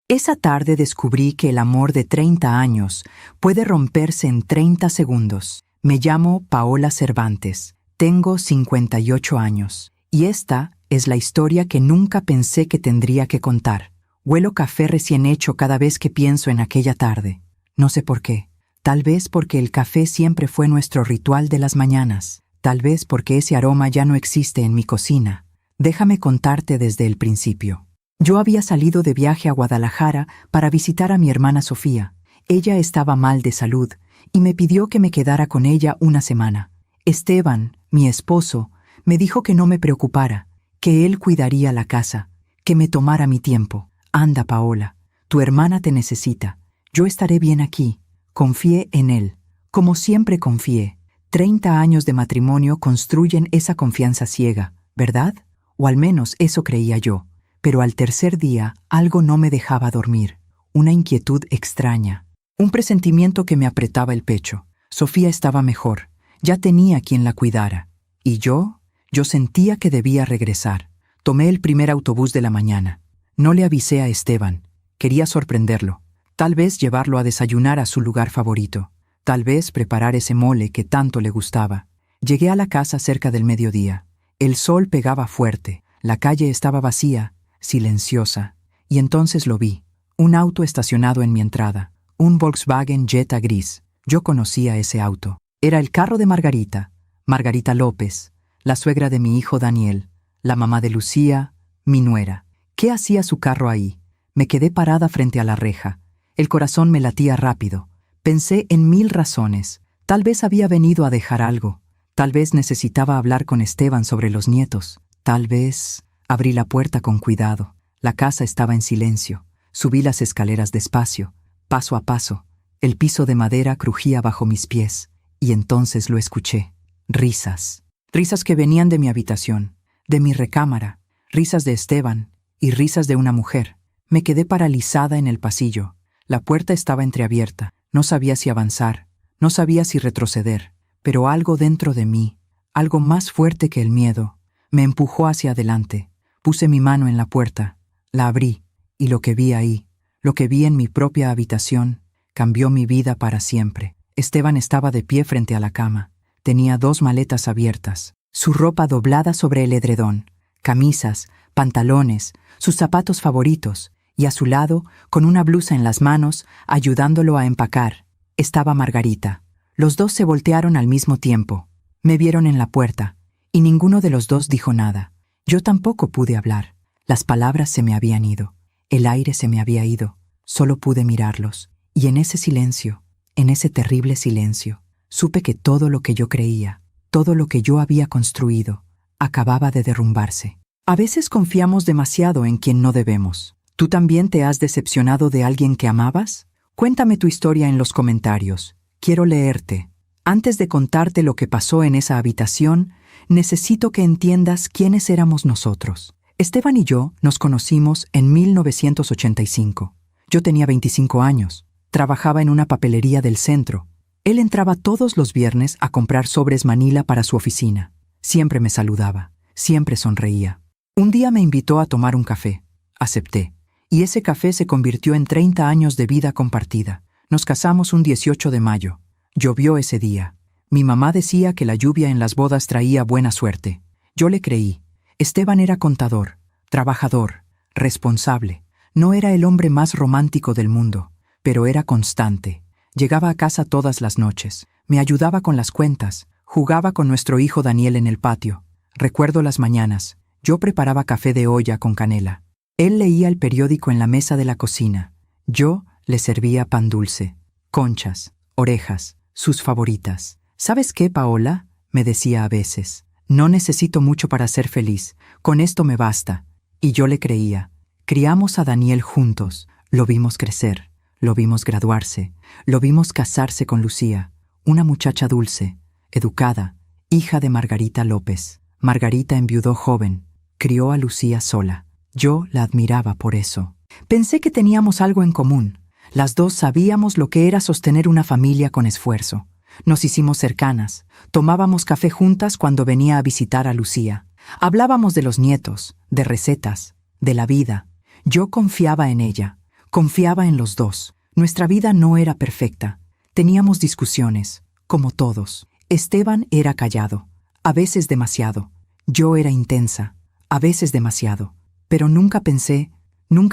Esa tarde descubrí que el amor de 30 años puede romperse en 30 segundos. Me llamo Paola Cervantes, tengo 58 años, y esta es la historia que nunca pensé que tendría que contar. Huelo café recién hecho cada vez que pienso en aquella tarde. No sé por qué. Tal vez porque el café siempre fue nuestro ritual de las mañanas. Tal vez porque ese aroma ya no existe en mi cocina. Déjame contarte desde el principio. Yo había salido de viaje a Guadalajara para visitar a mi hermana Sofía. Ella estaba mal de salud y me pidió que me quedara con ella una semana. Esteban, mi esposo, me dijo que no me preocupara, que él cuidaría la casa, que me tomara mi tiempo. Anda, Paola, tu hermana te necesita. Yo estaré bien aquí. Confié en él, como siempre confié. 30 años de matrimonio construyen esa confianza ciega, ¿verdad? O al menos eso creía yo. Pero al tercer día algo no me dejaba dormir. Una inquietud extraña. Un presentimiento que me apretaba el pecho. Sofía estaba mejor. Ya tenía quien la cuidara. ¿Y yo? Yo sentía que debía regresar. Tomé el primer autobús de la mañana. No le avisé a Esteban. Quería sorprenderlo. Tal vez llevarlo a desayunar a su lugar favorito. Tal vez preparar ese mole que tanto le gustaba. Llegué a la casa cerca del mediodía. El sol pegaba fuerte. La calle estaba vacía, silenciosa. Y entonces lo vi. Un auto estacionado en mi entrada. Un Volkswagen Jetta gris. Yo conocía ese auto. Era el carro de Margarita. Margarita López, la suegra de mi hijo Daniel, la mamá de Lucía, mi nuera. ¿Qué hacía su carro ahí? Me quedé parada frente a la reja. El corazón me latía rápido. Pensé en 1000 razones. Tal vez había venido a dejar algo. Tal vez necesitaba hablar con Esteban sobre los nietos. Tal vez... Abrí la puerta con cuidado. La casa estaba en silencio. Subí las escaleras despacio, paso a paso. El piso de madera crujía bajo mis pies. Y entonces lo escuché. Risas. Risas que venían de mi habitación, de mi recámara. Risas de Esteban y risas de una mujer. Me quedé paralizada en el pasillo. La puerta estaba entreabierta. No sabía si avanzar, no sabía si retroceder, pero algo dentro de mí, algo más fuerte que el miedo, me empujó hacia adelante. Puse mi mano en la puerta, la abrí, y lo que vi ahí, lo que vi en mi propia habitación, cambió mi vida para siempre. Esteban estaba de pie frente a la cama. Tenía 2 maletas abiertas, su ropa doblada sobre el edredón, camisas, pantalones, sus zapatos favoritos, y a su lado, con una blusa en las manos, ayudándolo a empacar, estaba Margarita. Los dos se voltearon al mismo tiempo. Me vieron en la puerta, y ninguno de los dos dijo nada. Yo tampoco pude hablar. Las palabras se me habían ido. El aire se me había ido. Solo pude mirarlos. Y en ese silencio, en ese terrible silencio, supe que todo lo que yo creía, todo lo que yo había construido, acababa de derrumbarse. A veces confiamos demasiado en quien no debemos. ¿Tú también te has decepcionado de alguien que amabas? Cuéntame tu historia en los comentarios. Quiero leerte. Antes de contarte lo que pasó en esa habitación, necesito que entiendas quiénes éramos nosotros. Esteban y yo nos conocimos en 1985. Yo tenía 25 años. Trabajaba en una papelería del centro. Él entraba todos los viernes a comprar sobres Manila para su oficina. Siempre me saludaba. Siempre sonreía. Un día me invitó a tomar un café. Acepté. Y ese café se convirtió en 30 años de vida compartida. Nos casamos un 18 de mayo. Llovió ese día. Mi mamá decía que la lluvia en las bodas traía buena suerte. Yo le creí. Esteban era contador, trabajador, responsable. No era el hombre más romántico del mundo, pero era constante. Llegaba a casa todas las noches. Me ayudaba con las cuentas. Jugaba con nuestro hijo Daniel en el patio. Recuerdo las mañanas. Yo preparaba café de olla con canela. Él leía el periódico en la mesa de la cocina. Yo le servía pan dulce, conchas, orejas, sus favoritas. ¿Sabes qué, Paola?, me decía a veces. No necesito mucho para ser feliz. Con esto me basta. Y yo le creía. Criamos a Daniel juntos. Lo vimos crecer. Lo vimos graduarse. Lo vimos casarse con Lucía, una muchacha dulce, educada, hija de Margarita López. Margarita enviudó joven. Crió a Lucía sola. Yo la admiraba por eso. Pensé que teníamos algo en común. Las dos sabíamos lo que era sostener una familia con esfuerzo. Nos hicimos cercanas. Tomábamos café juntas cuando venía a visitar a Lucía. Hablábamos de los nietos, de recetas, de la vida. Yo confiaba en ella. Confiaba en los dos. Nuestra vida no era perfecta. Teníamos discusiones, como todos. Esteban era callado, a veces demasiado. Yo era intensa, a veces demasiado. Pero nunca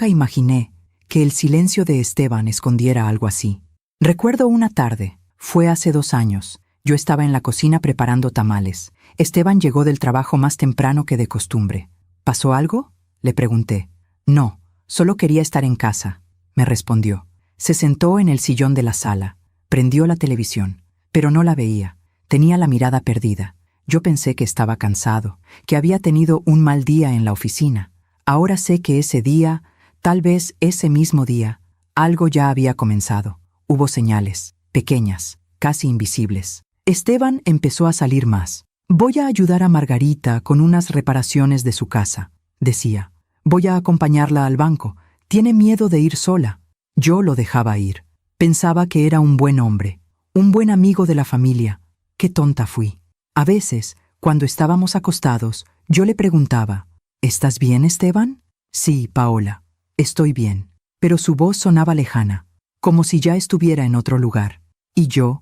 imaginé que el silencio de Esteban escondiera algo así. Recuerdo una tarde, fue hace 2 años. Yo estaba en la cocina preparando tamales. Esteban llegó del trabajo más temprano que de costumbre. ¿Pasó algo?, le pregunté. No, solo quería estar en casa, me respondió. Se sentó en el sillón de la sala, prendió la televisión, pero no la veía. Tenía la mirada perdida. Yo pensé que estaba cansado, que había tenido un mal día en la oficina. Ahora sé que ese día, tal vez ese mismo día, algo ya había comenzado. Hubo señales, pequeñas, casi invisibles. Esteban empezó a salir más. Voy a ayudar a Margarita con unas reparaciones de su casa, decía. Voy a acompañarla al banco. Tiene miedo de ir sola. Yo lo dejaba ir. Pensaba que era un buen hombre, un buen amigo de la familia. Qué tonta fui. A veces, cuando estábamos acostados, yo le preguntaba, ¿estás bien, Esteban? Sí, Paola, estoy bien. Pero su voz sonaba lejana, como si ya estuviera en otro lugar. Y yo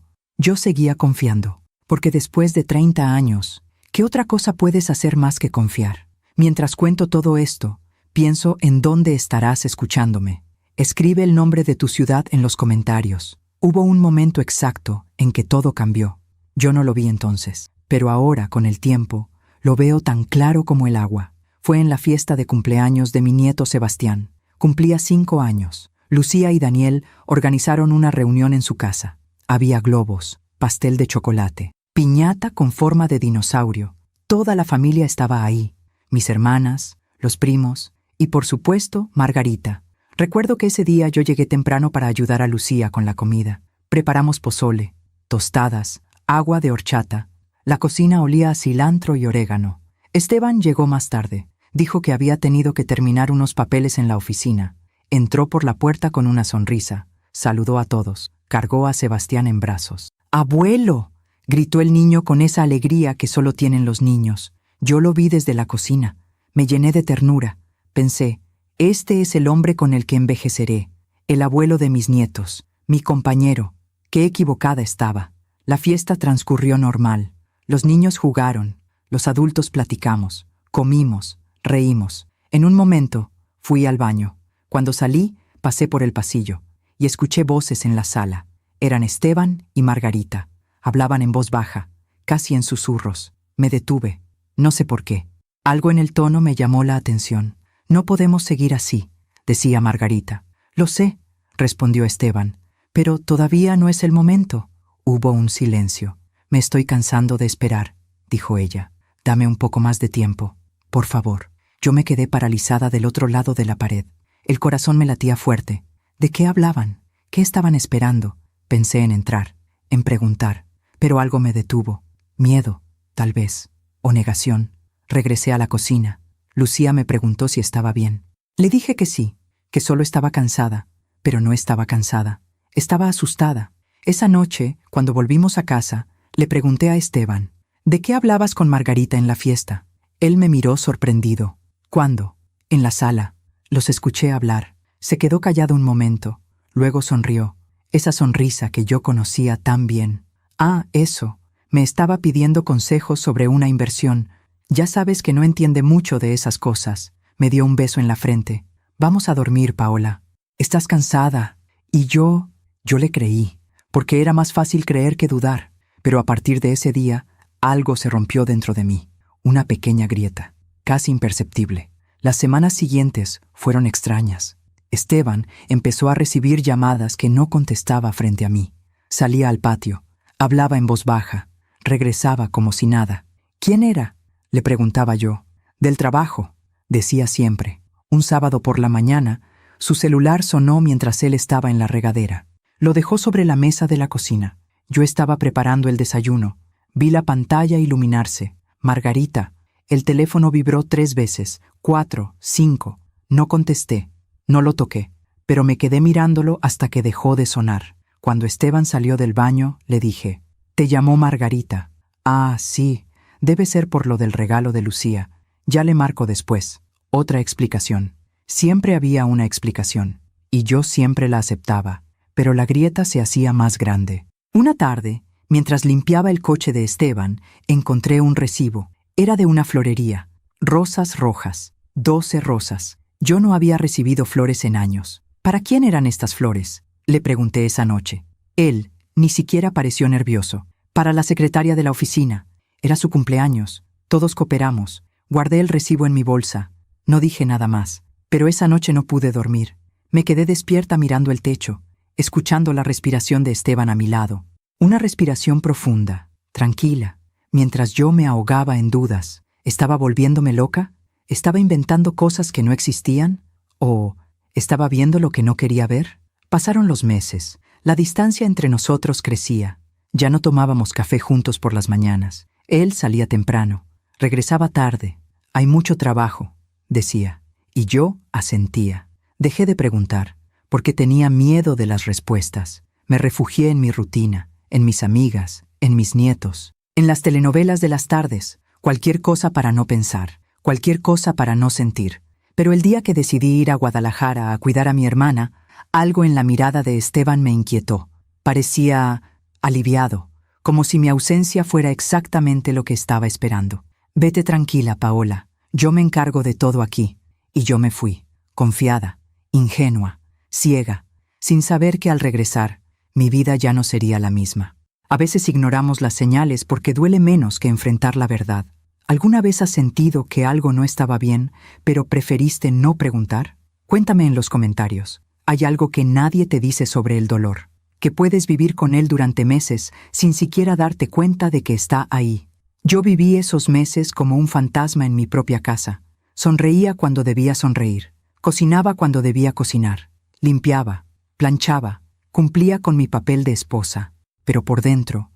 seguía confiando, porque después de 30 años, ¿qué otra cosa puedes hacer más que confiar? Mientras cuento todo esto, pienso en dónde estarás escuchándome. Escribe el nombre de tu ciudad en los comentarios. Hubo un momento exacto en que todo cambió. Yo no lo vi entonces, pero ahora, con el tiempo, lo veo tan claro como el agua. Fue en la fiesta de cumpleaños de mi nieto Sebastián. Cumplía 5 años. Lucía y Daniel organizaron una reunión en su casa. Había globos, pastel de chocolate, piñata con forma de dinosaurio. Toda la familia estaba ahí. Mis hermanas, los primos y, por supuesto, Margarita. Recuerdo que ese día yo llegué temprano para ayudar a Lucía con la comida. Preparamos pozole, tostadas, agua de horchata. La cocina olía a cilantro y orégano. Esteban llegó más tarde. Dijo que había tenido que terminar unos papeles en la oficina. Entró por la puerta con una sonrisa. Saludó a todos. Cargó a Sebastián en brazos. ¡Abuelo!, gritó el niño con esa alegría que solo tienen los niños. Yo lo vi desde la cocina. Me llené de ternura. Pensé, este es el hombre con el que envejeceré, el abuelo de mis nietos, mi compañero. Qué equivocada estaba. La fiesta transcurrió normal. Los niños jugaron, los adultos platicamos, comimos, reímos. En un momento, fui al baño. Cuando salí, pasé por el pasillo y escuché voces en la sala. Eran Esteban y Margarita. Hablaban en voz baja, casi en susurros. Me detuve. No sé por qué. Algo en el tono me llamó la atención. No podemos seguir así, decía Margarita. Lo sé, respondió Esteban, pero todavía no es el momento. Hubo un silencio. Me estoy cansando de esperar, dijo ella. Dame un poco más de tiempo, por favor. Yo me quedé paralizada del otro lado de la pared. El corazón me latía fuerte. ¿De qué hablaban? ¿Qué estaban esperando? Pensé en entrar, en preguntar, pero algo me detuvo. Miedo, tal vez, o negación. Regresé a la cocina. Lucía me preguntó si estaba bien. Le dije que sí, que solo estaba cansada, pero no estaba cansada. Estaba asustada. Esa noche, cuando volvimos a casa, le pregunté a Esteban, ¿de qué hablabas con Margarita en la fiesta? Él me miró sorprendido. ¿Cuándo? En la sala. Los escuché hablar. Se quedó callado un momento. Luego sonrió. Esa sonrisa que yo conocía tan bien. Ah, eso. Me estaba pidiendo consejos sobre una inversión. Ya sabes que no entiende mucho de esas cosas. Me dio un beso en la frente. Vamos a dormir, Paola. Estás cansada. Y yo le creí, porque era más fácil creer que dudar. Pero a partir de ese día, algo se rompió dentro de mí. Una pequeña grieta, casi imperceptible. Las semanas siguientes fueron extrañas. Esteban empezó a recibir llamadas que no contestaba frente a mí. Salía al patio, hablaba en voz baja, regresaba como si nada. ¿Quién era?, le preguntaba yo. Del trabajo, decía siempre. Un sábado por la mañana, su celular sonó mientras él estaba en la regadera. Lo dejó sobre la mesa de la cocina. Yo estaba preparando el desayuno. Vi la pantalla iluminarse. Margarita. El teléfono vibró 3 veces, 4, 5. No contesté. No lo toqué, pero me quedé mirándolo hasta que dejó de sonar. Cuando Esteban salió del baño, le dije, «¿Te llamó Margarita?» «Ah, sí. Debe ser por lo del regalo de Lucía. Ya le marco después». Otra explicación. Siempre había una explicación. y yo siempre la aceptaba, pero la grieta se hacía más grande. Una tarde, mientras limpiaba el coche de Esteban, encontré un recibo. Era de una florería. Rosas rojas, 12 rosas. Yo no había recibido flores en años. ¿Para quién eran estas flores?, le pregunté esa noche. Él ni siquiera pareció nervioso. Para la secretaria de la oficina. Era su cumpleaños. Todos cooperamos. Guardé el recibo en mi bolsa. No dije nada más. Pero esa noche no pude dormir. Me quedé despierta mirando el techo, escuchando la respiración de Esteban a mi lado. Una respiración profunda, tranquila, mientras yo me ahogaba en dudas. ¿Estaba volviéndome loca? ¿Estaba inventando cosas que no existían? ¿O estaba viendo lo que no quería ver? Pasaron los meses. La distancia entre nosotros crecía. Ya no tomábamos café juntos por las mañanas. Él salía temprano. Regresaba tarde. Hay mucho trabajo, decía. Y yo asentía. Dejé de preguntar, porque tenía miedo de las respuestas. Me refugié en mi rutina, en mis amigas, en mis nietos, en las telenovelas de las tardes, cualquier cosa para no pensar, cualquier cosa para no sentir. Pero el día que decidí ir a Guadalajara a cuidar a mi hermana, algo en la mirada de Esteban me inquietó. Parecía aliviado, como si mi ausencia fuera exactamente lo que estaba esperando. Vete tranquila, Paola, yo me encargo de todo aquí. Y yo me fui, confiada, ingenua, ciega, sin saber que al regresar, mi vida ya no sería la misma. A veces ignoramos las señales porque duele menos que enfrentar la verdad. ¿Alguna vez has sentido que algo no estaba bien, pero preferiste no preguntar? Cuéntame en los comentarios. ¿Hay algo que nadie te dice sobre el dolor? Que puedes vivir con él durante meses sin siquiera darte cuenta de que está ahí. Yo viví esos meses como un fantasma en mi propia casa. Sonreía cuando debía sonreír. Cocinaba cuando debía cocinar. Limpiaba, planchaba, cumplía con mi papel de esposa. Pero por dentro,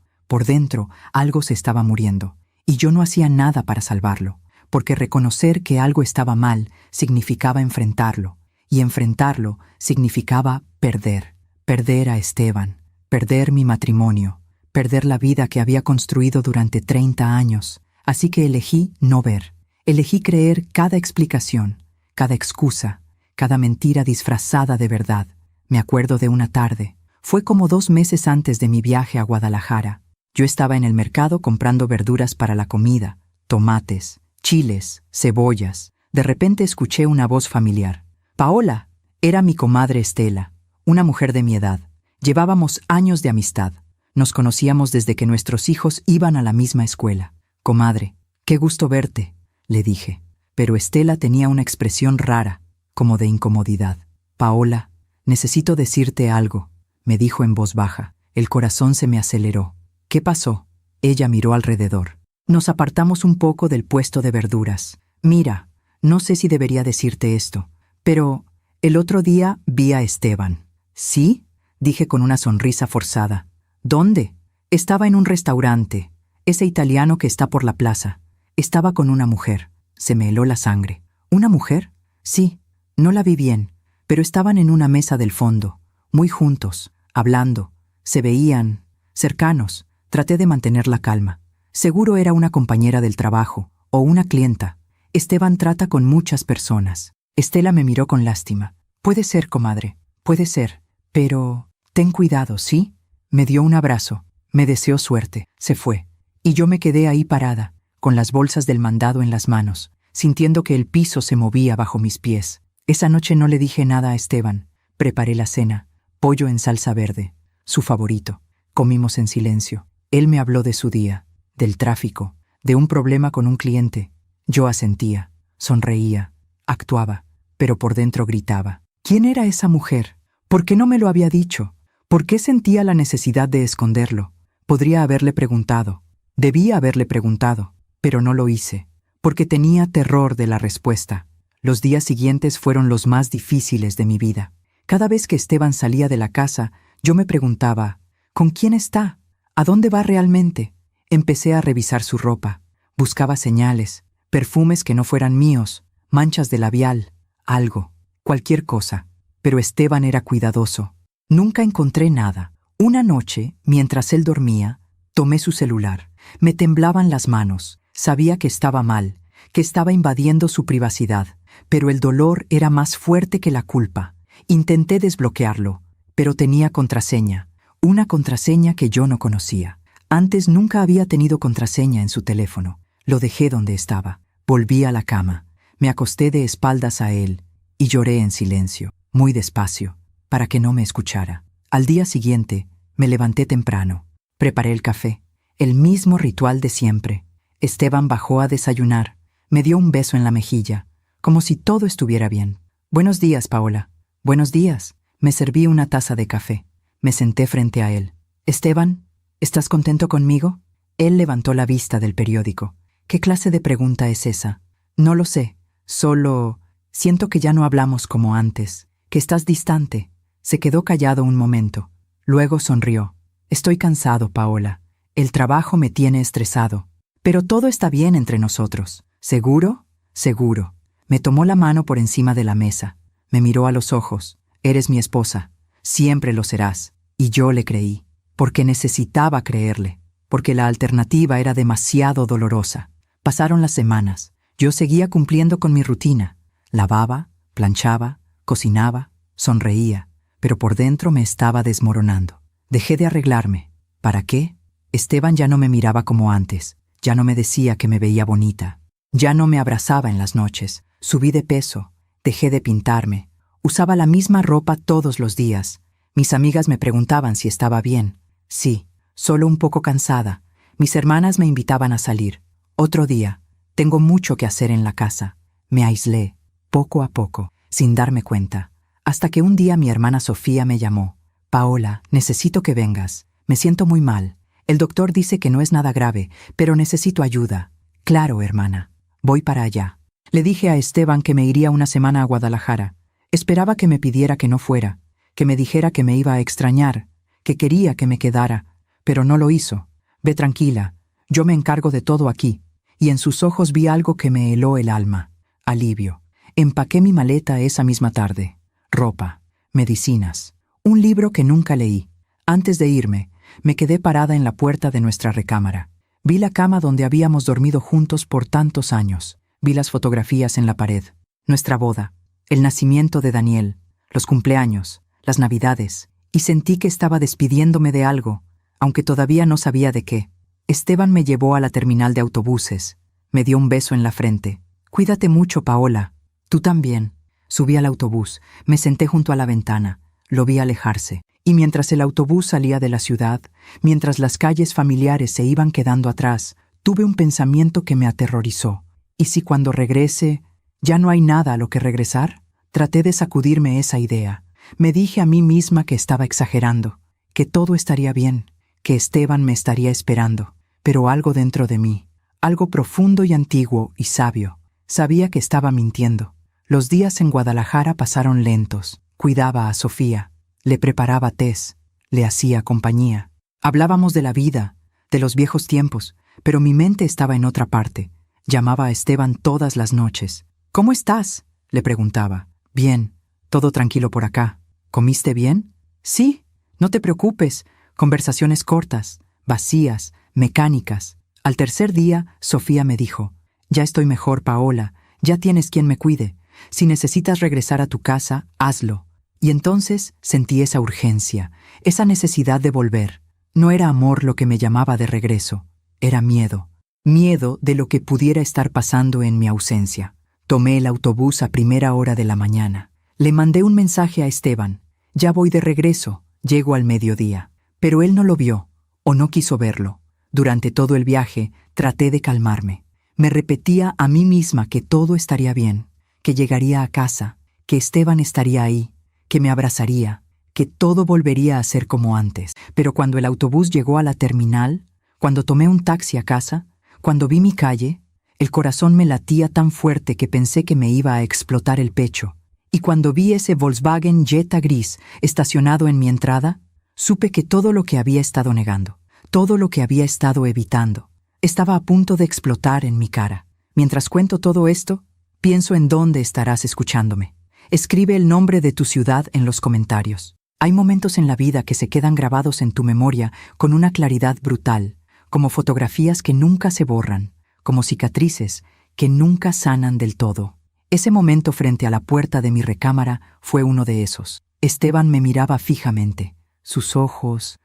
algo se estaba muriendo. Y yo no hacía nada para salvarlo, porque reconocer que algo estaba mal significaba enfrentarlo. Y enfrentarlo significaba perder. Perder a Esteban, perder mi matrimonio, perder la vida que había construido durante 30 años. Así que elegí no ver. Elegí creer cada explicación, cada excusa, cada mentira disfrazada de verdad. Me acuerdo de una tarde. Fue como 2 meses antes de mi viaje a Guadalajara. Yo estaba en el mercado comprando verduras para la comida, tomates, chiles, cebollas. De repente escuché una voz familiar. Paola. Era mi comadre Estela, una mujer de mi edad. Llevábamos años de amistad. Nos conocíamos desde que nuestros hijos iban a la misma escuela. Comadre, qué gusto verte, le dije. Pero Estela tenía una expresión rara, como de incomodidad. Paola, necesito decirte algo, me dijo en voz baja. El corazón se me aceleró. ¿Qué pasó? Ella miró alrededor. Nos apartamos un poco del puesto de verduras. Mira, no sé si debería decirte esto, pero el otro día vi a Esteban. ¿Sí? Dije con una sonrisa forzada. ¿Dónde? Estaba en un restaurante, ese italiano que está por la plaza. Estaba con una mujer. Se me heló la sangre. ¿Una mujer? Sí, no la vi bien, pero estaban en una mesa del fondo, muy juntos, hablando. Se veían cercanos. Traté de mantener la calma. Seguro era una compañera del trabajo o una clienta. Esteban trata con muchas personas. Estela me miró con lástima. Puede ser, comadre, puede ser, pero ten cuidado, ¿sí? Me dio un abrazo, me deseó suerte, se fue. Y yo me quedé ahí parada, con las bolsas del mandado en las manos, sintiendo que el piso se movía bajo mis pies. Esa noche no le dije nada a Esteban. Preparé la cena, pollo en salsa verde, su favorito. Comimos en silencio. Él me habló de su día, del tráfico, de un problema con un cliente. Yo asentía, sonreía, actuaba, pero por dentro gritaba. ¿Quién era esa mujer? ¿Por qué no me lo había dicho? ¿Por qué sentía la necesidad de esconderlo? Podría haberle preguntado. Debía haberle preguntado, pero no lo hice, porque tenía terror de la respuesta. Los días siguientes fueron los más difíciles de mi vida. Cada vez que Esteban salía de la casa, yo me preguntaba, ¿con quién está? ¿A dónde va realmente? Empecé a revisar su ropa. Buscaba señales, perfumes que no fueran míos, manchas de labial, algo, cualquier cosa. Pero Esteban era cuidadoso. Nunca encontré nada. Una noche, mientras él dormía, tomé su celular. Me temblaban las manos. Sabía que estaba mal, que estaba invadiendo su privacidad, pero el dolor era más fuerte que la culpa. Intenté desbloquearlo, pero tenía contraseña, una contraseña que yo no conocía. Antes nunca había tenido contraseña en su teléfono. Lo dejé donde estaba. Volví a la cama. Me acosté de espaldas a él y lloré en silencio, muy despacio, para que no me escuchara. Al día siguiente, me levanté temprano. Preparé el café, el mismo ritual de siempre. Esteban bajó a desayunar. Me dio un beso en la mejilla, como si todo estuviera bien. «Buenos días, Paola». «Buenos días». Me serví una taza de café. Me senté frente a él. «Esteban, ¿estás contento conmigo?» Él levantó la vista del periódico. «¿Qué clase de pregunta es esa?» «No lo sé. Solo siento que ya no hablamos como antes, que estás distante». Se quedó callado un momento. Luego sonrió. «Estoy cansado, Paola. El trabajo me tiene estresado. Pero todo está bien entre nosotros. ¿Seguro?» «Seguro». Me tomó la mano por encima de la mesa. Me miró a los ojos. «Eres mi esposa. Siempre lo serás». Y yo le creí, porque necesitaba creerle, porque la alternativa era demasiado dolorosa. Pasaron las semanas. Yo seguía cumpliendo con mi rutina. Lavaba, planchaba, cocinaba, sonreía, pero por dentro me estaba desmoronando. Dejé de arreglarme. ¿Para qué? Esteban ya no me miraba como antes. Ya no me decía que me veía bonita. Ya no me abrazaba en las noches. Subí de peso. Dejé de pintarme. Usaba la misma ropa todos los días. Mis amigas me preguntaban si estaba bien. Sí, solo un poco cansada. Mis hermanas me invitaban a salir. Otro día. Tengo mucho que hacer en la casa. Me aislé, poco a poco, sin darme cuenta. Hasta que un día mi hermana Sofía me llamó. «Paola, necesito que vengas. Me siento muy mal. El doctor dice que no es nada grave, pero necesito ayuda». «Claro, hermana. Voy para allá». Le dije a Esteban que me iría una semana a Guadalajara. Esperaba que me pidiera que no fuera, que me dijera que me iba a extrañar, que quería que me quedara, pero no lo hizo. «Ve tranquila, yo me encargo de todo aquí». Y en sus ojos vi algo que me heló el alma. Alivio. Empaqué mi maleta esa misma tarde. Ropa, medicinas, un libro que nunca leí. Antes de irme, me quedé parada en la puerta de nuestra recámara. Vi la cama donde habíamos dormido juntos por tantos años. Vi las fotografías en la pared. Nuestra boda, el nacimiento de Daniel, los cumpleaños, las navidades. Y sentí que estaba despidiéndome de algo, aunque todavía no sabía de qué. Esteban me llevó a la terminal de autobuses. Me dio un beso en la frente. «Cuídate mucho, Paola». «Tú también». Subí al autobús. Me senté junto a la ventana. Lo vi alejarse. Y mientras el autobús salía de la ciudad, mientras las calles familiares se iban quedando atrás, tuve un pensamiento que me aterrorizó. ¿Y si cuando regrese ya no hay nada a lo que regresar? Traté de sacudirme esa idea. Me dije a mí misma que estaba exagerando, que todo estaría bien, que Esteban me estaría esperando. Pero algo dentro de mí, algo profundo y antiguo y sabio, sabía que estaba mintiendo. Los días en Guadalajara pasaron lentos. Cuidaba a Sofía, le preparaba tés, le hacía compañía. Hablábamos de la vida, de los viejos tiempos, pero mi mente estaba en otra parte. Llamaba a Esteban todas las noches. «¿Cómo estás?», le preguntaba. «Bien, todo tranquilo por acá». «¿Comiste bien?». «Sí, no te preocupes». Conversaciones cortas, vacías, mecánicas. Al tercer día, Sofía me dijo: «Ya estoy mejor, Paola. Ya tienes quien me cuide. Si necesitas regresar a tu casa, hazlo». Y entonces sentí esa urgencia, esa necesidad de volver. No era amor lo que me llamaba de regreso. Era miedo. Miedo de lo que pudiera estar pasando en mi ausencia. Tomé el autobús a primera hora de la mañana. Le mandé un mensaje a Esteban: «Ya voy de regreso. Llego al mediodía». Pero él no lo vio, o no quiso verlo. Durante todo el viaje, traté de calmarme. Me repetía a mí misma que todo estaría bien, que llegaría a casa, que Esteban estaría ahí, que me abrazaría, que todo volvería a ser como antes. Pero cuando el autobús llegó a la terminal, cuando tomé un taxi a casa, cuando vi mi calle, el corazón me latía tan fuerte que pensé que me iba a explotar el pecho. Y cuando vi ese Volkswagen Jetta gris estacionado en mi entrada, supe que todo lo que había estado negando, todo lo que había estado evitando, estaba a punto de explotar en mi cara. Mientras cuento todo esto, pienso en dónde estarás escuchándome. Escribe el nombre de tu ciudad en los comentarios. Hay momentos en la vida que se quedan grabados en tu memoria con una claridad brutal, como fotografías que nunca se borran, como cicatrices que nunca sanan del todo. Ese momento frente a la puerta de mi recámara fue uno de esos. Esteban me miraba fijamente. Sus ojos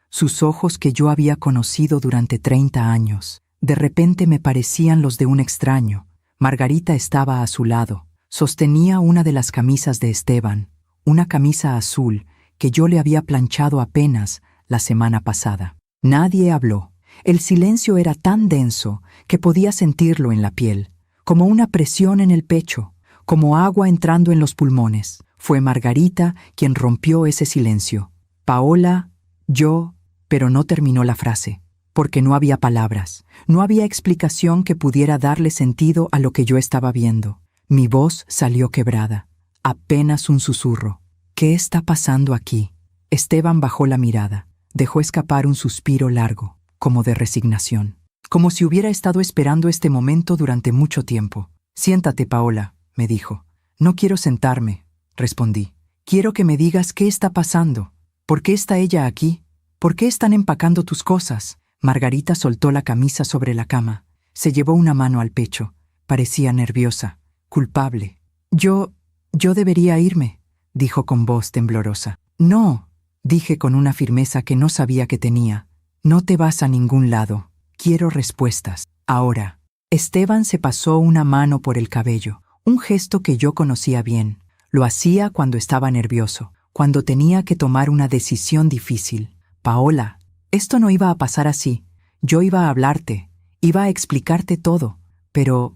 que yo había conocido durante 30 años, de repente me parecían los de un extraño. Margarita estaba a su lado. Sostenía una de las camisas de Esteban, una camisa azul que yo le había planchado apenas la semana pasada. Nadie habló. El silencio era tan denso que podía sentirlo en la piel, como una presión en el pecho, como agua entrando en los pulmones. Fue Margarita quien rompió ese silencio. Paola, yo, pero no terminó la frase, porque no había palabras, no había explicación que pudiera darle sentido a lo que yo estaba viendo. Mi voz salió quebrada, apenas un susurro. ¿Qué está pasando aquí? Esteban bajó la mirada, dejó escapar un suspiro largo, como de resignación, como si hubiera estado esperando este momento durante mucho tiempo. Siéntate, Paola, me dijo. No quiero sentarme, respondí. Quiero que me digas qué está pasando. ¿Por qué está ella aquí? ¿Por qué están empacando tus cosas? Margarita soltó la camisa sobre la cama. Se llevó una mano al pecho. Parecía nerviosa, culpable. Yo debería irme, dijo con voz temblorosa. No, dije con una firmeza que no sabía que tenía. No te vas a ningún lado. Quiero respuestas. Ahora. Esteban se pasó una mano por el cabello, un gesto que yo conocía bien. Lo hacía cuando estaba nervioso, cuando tenía que tomar una decisión difícil. Paola, esto no iba a pasar así. Yo iba a hablarte, iba a explicarte todo. ¿Pero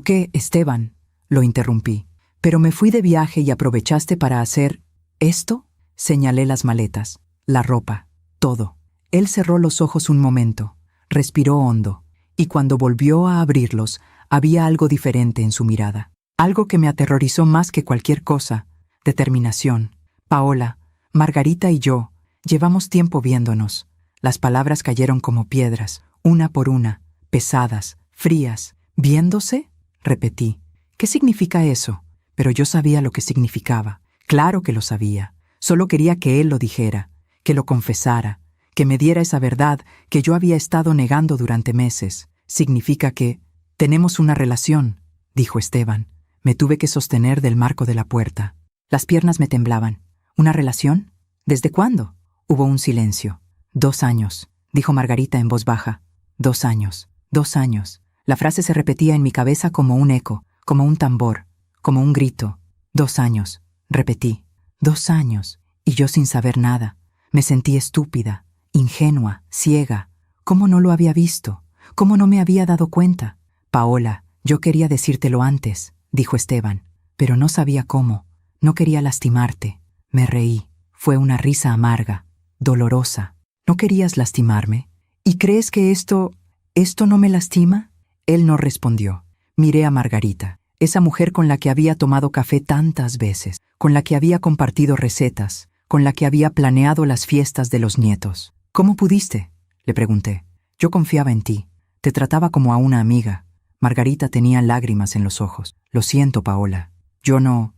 qué, Esteban? Lo interrumpí. ¿Pero me fui de viaje y aprovechaste para hacer esto? Señalé las maletas, la ropa, todo. Él cerró los ojos un momento, respiró hondo, y cuando volvió a abrirlos, había algo diferente en su mirada. Algo que me aterrorizó más que cualquier cosa. Determinación. Paola, Margarita y yo llevamos tiempo viéndonos. Las palabras cayeron como piedras, una por una, pesadas, frías. ¿Viéndose? Repetí. ¿Qué significa eso? Pero yo sabía lo que significaba. Claro que lo sabía. Solo quería que él lo dijera, que lo confesara, que me diera esa verdad que yo había estado negando durante meses. Significa que tenemos una relación, dijo Esteban. Me tuve que sostener del marco de la puerta. Las piernas me temblaban. ¿Una relación? ¿Desde cuándo? Hubo un silencio. 2 años, dijo Margarita en voz baja. 2 años, 2 años. La frase se repetía en mi cabeza como un eco, como un tambor, como un grito. 2 años, repetí. 2 años, y yo sin saber nada. Me sentí estúpida, ingenua, ciega. ¿Cómo no lo había visto? ¿Cómo no me había dado cuenta? Paola, yo quería decírtelo antes, dijo Esteban, pero no sabía cómo. No quería lastimarte. Me reí. Fue una risa amarga, dolorosa. ¿No querías lastimarme? ¿Y crees que esto no me lastima? Él no respondió. Miré a Margarita, esa mujer con la que había tomado café tantas veces, con la que había compartido recetas, con la que había planeado las fiestas de los nietos. ¿Cómo pudiste?, le pregunté. Yo confiaba en ti. Te trataba como a una amiga. Margarita tenía lágrimas en los ojos. Lo siento, Paola. Yo no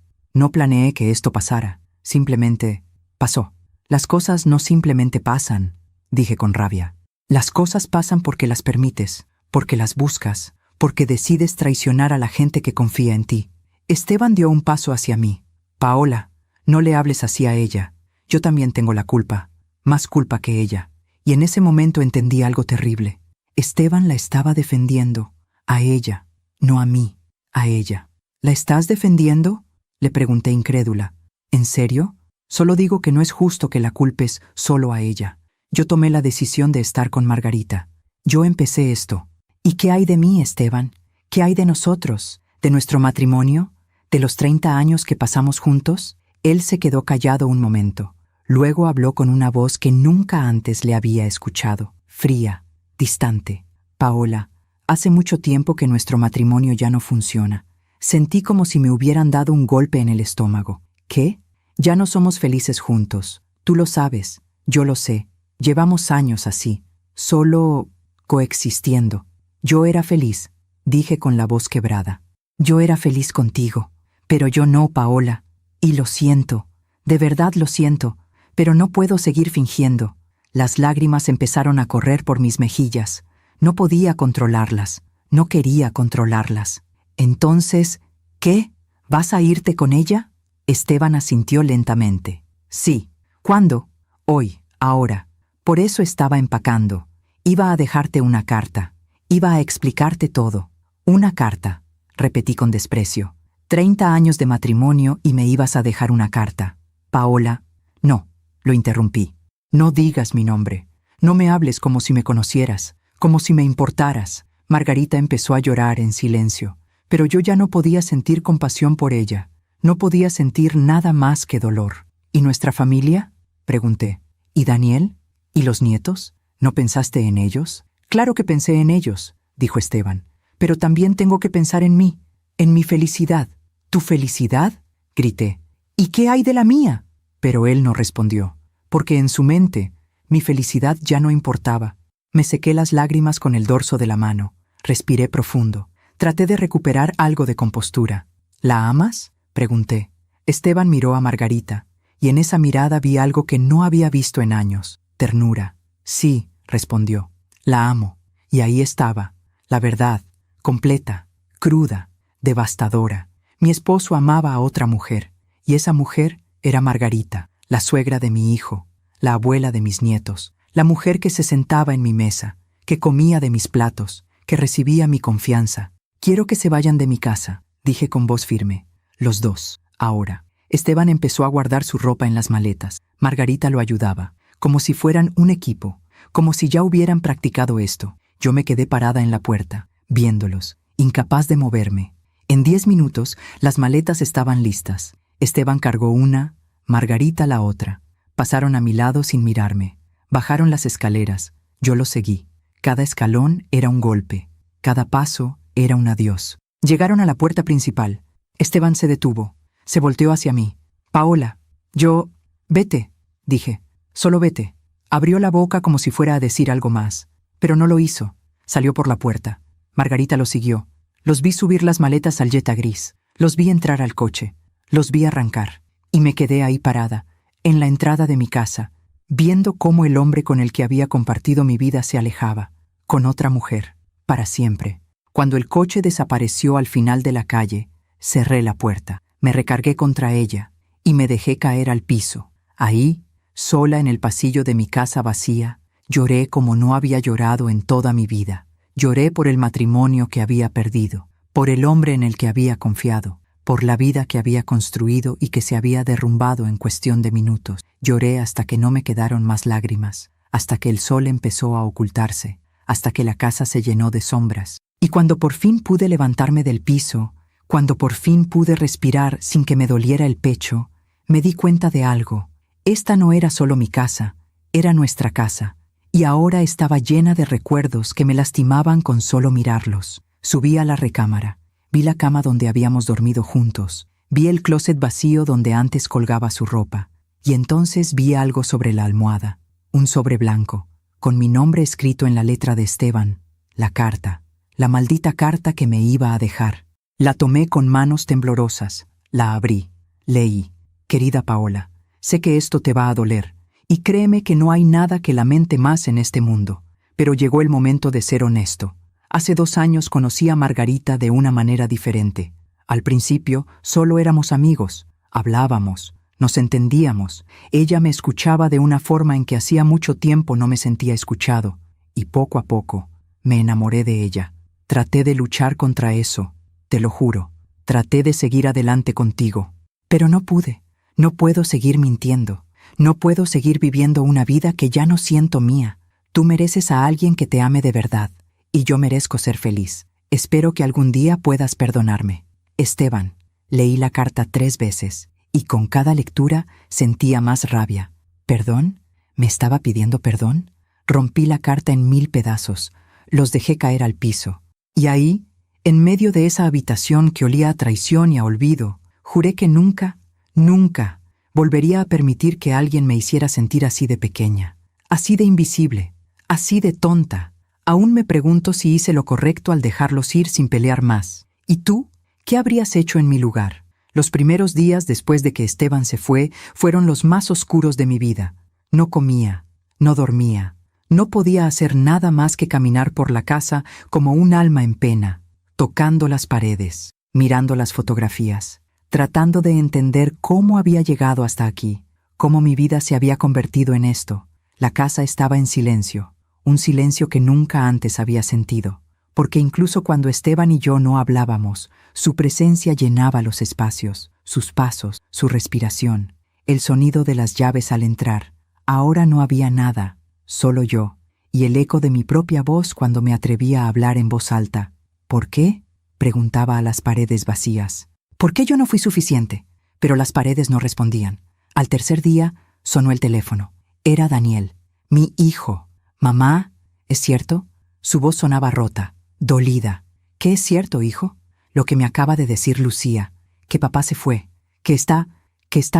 planeé que esto pasara. Simplemente pasó. Las cosas no simplemente pasan, dije con rabia. Las cosas pasan porque las permites, porque las buscas, porque decides traicionar a la gente que confía en ti. Esteban dio un paso hacia mí. Paola, no le hables así a ella. Yo también tengo la culpa, más culpa que ella. Y en ese momento entendí algo terrible. Esteban la estaba defendiendo, a ella, no a mí, a ella. ¿La estás defendiendo?, le pregunté incrédula. ¿En serio? Solo digo que no es justo que la culpes solo a ella. Yo tomé la decisión de estar con Margarita. Yo empecé esto. ¿Y qué hay de mí, Esteban? ¿Qué hay de nosotros? ¿De nuestro matrimonio? ¿De los 30 años que pasamos juntos? Él se quedó callado un momento. Luego habló con una voz que nunca antes le había escuchado. Fría, distante. Paola, hace mucho tiempo que nuestro matrimonio ya no funciona. Sentí como si me hubieran dado un golpe en el estómago. ¿Qué? Ya no somos felices juntos. Tú lo sabes, yo lo sé. Llevamos años así, solo coexistiendo. Yo era feliz, dije con la voz quebrada. Yo era feliz contigo, pero yo no, Paola. Y lo siento, de verdad lo siento, pero no puedo seguir fingiendo. Las lágrimas empezaron a correr por mis mejillas. No podía controlarlas, no quería controlarlas. Entonces, ¿qué? ¿Vas a irte con ella? Esteban asintió lentamente. Sí. ¿Cuándo? Hoy, ahora. Por eso estaba empacando. Iba a dejarte una carta. Iba a explicarte todo. Una carta, repetí con desprecio. 30 años de matrimonio y me ibas a dejar una carta. Paola. No, lo interrumpí. No digas mi nombre. No me hables como si me conocieras, como si me importaras. Margarita empezó a llorar en silencio, pero yo ya no podía sentir compasión por ella. No podía sentir nada más que dolor. ¿Y nuestra familia? Pregunté. ¿Y Daniel? ¿Y los nietos? ¿No pensaste en ellos? Claro que pensé en ellos, dijo Esteban. Pero también tengo que pensar en mí, en mi felicidad. ¿Tu felicidad? Grité. ¿Y qué hay de la mía? Pero él no respondió, porque en su mente mi felicidad ya no importaba. Me sequé las lágrimas con el dorso de la mano. Respiré profundo. Traté de recuperar algo de compostura. ¿La amas? Pregunté. Esteban miró a Margarita, y en esa mirada vi algo que no había visto en años. Ternura. Sí, respondió. La amo. Y ahí estaba, la verdad, completa, cruda, devastadora. Mi esposo amaba a otra mujer, y esa mujer era Margarita, la suegra de mi hijo, la abuela de mis nietos, la mujer que se sentaba en mi mesa, que comía de mis platos, que recibía mi confianza. Quiero que se vayan de mi casa, dije con voz firme. Los dos, ahora. Esteban empezó a guardar su ropa en las maletas. Margarita lo ayudaba, como si fueran un equipo, como si ya hubieran practicado esto. Yo me quedé parada en la puerta, viéndolos, incapaz de moverme. En 10 minutos, las maletas estaban listas. Esteban cargó una, Margarita la otra. Pasaron a mi lado sin mirarme. Bajaron las escaleras. Yo los seguí. Cada escalón era un golpe. Cada paso era un adiós. Llegaron a la puerta principal. Esteban se detuvo. Se volteó hacia mí. Paola, yo... Vete, dije. Solo vete. Abrió la boca como si fuera a decir algo más. Pero no lo hizo. Salió por la puerta. Margarita lo siguió. Los vi subir las maletas al Jetta gris. Los vi entrar al coche. Los vi arrancar. Y me quedé ahí parada, en la entrada de mi casa, viendo cómo el hombre con el que había compartido mi vida se alejaba, con otra mujer, para siempre. Cuando el coche desapareció al final de la calle, cerré la puerta, me recargué contra ella y me dejé caer al piso. Ahí, sola en el pasillo de mi casa vacía, lloré como no había llorado en toda mi vida. Lloré por el matrimonio que había perdido, por el hombre en el que había confiado, por la vida que había construido y que se había derrumbado en cuestión de minutos. Lloré hasta que no me quedaron más lágrimas, hasta que el sol empezó a ocultarse, hasta que la casa se llenó de sombras. Y cuando por fin pude levantarme del piso, cuando por fin pude respirar sin que me doliera el pecho, me di cuenta de algo. Esta no era solo mi casa, era nuestra casa, y ahora estaba llena de recuerdos que me lastimaban con solo mirarlos. Subí a la recámara. Vi la cama donde habíamos dormido juntos, vi el closet vacío donde antes colgaba su ropa, y entonces vi algo sobre la almohada, un sobre blanco, con mi nombre escrito en la letra de Esteban, la carta, la maldita carta que me iba a dejar. La tomé con manos temblorosas, la abrí, leí. Querida Paola, sé que esto te va a doler, y créeme que no hay nada que lamente más en este mundo, pero llegó el momento de ser honesto. Hace 2 años conocí a Margarita de una manera diferente. Al principio solo éramos amigos, hablábamos, nos entendíamos. Ella me escuchaba de una forma en que hacía mucho tiempo no me sentía escuchado, y poco a poco me enamoré de ella. Traté de luchar contra eso, te lo juro. Traté de seguir adelante contigo, pero no pude. No puedo seguir mintiendo. No puedo seguir viviendo una vida que ya no siento mía. Tú mereces a alguien que te ame de verdad. Y yo merezco ser feliz. Espero que algún día puedas perdonarme. Esteban. Leí la carta 3 veces, y con cada lectura sentía más rabia. ¿Perdón? ¿Me estaba pidiendo perdón? Rompí la carta en 1000 pedazos. Los dejé caer al piso. Y ahí, en medio de esa habitación que olía a traición y a olvido, juré que nunca, nunca volvería a permitir que alguien me hiciera sentir así de pequeña, así de invisible, así de tonta. Aún me pregunto si hice lo correcto al dejarlos ir sin pelear más. ¿Y tú? ¿Qué habrías hecho en mi lugar? Los primeros días después de que Esteban se fue fueron los más oscuros de mi vida. No comía, no dormía, no podía hacer nada más que caminar por la casa como un alma en pena, tocando las paredes, mirando las fotografías. tratando de entender cómo había llegado hasta aquí, cómo mi vida se había convertido en esto. La casa estaba en silencio, un silencio que nunca antes había sentido, porque incluso cuando Esteban y yo no hablábamos, su presencia llenaba los espacios, sus pasos, su respiración, el sonido de las llaves al entrar. Ahora no había nada, solo yo, y el eco de mi propia voz cuando me atrevía a hablar en voz alta. ¿Por qué?, preguntaba a las paredes vacías. ¿Por qué yo no fui suficiente? Pero las paredes no respondían. Al tercer día sonó el teléfono. Era Daniel, mi hijo. «Mamá, ¿es cierto?» Su voz sonaba rota, dolida. «¿Qué es cierto, hijo?» «Lo que me acaba de decir Lucía, que papá se fue, que está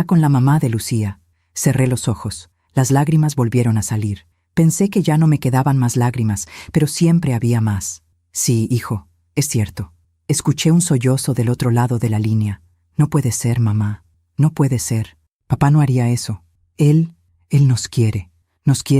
con la mamá de Lucía». Cerré los ojos. Las lágrimas volvieron a salir. Pensé que ya no me quedaban más lágrimas, pero siempre había más. «Sí, hijo, es cierto». Escuché un sollozo del otro lado de la línea. «No puede ser, mamá. No puede ser. Papá no haría eso. Él nos quiere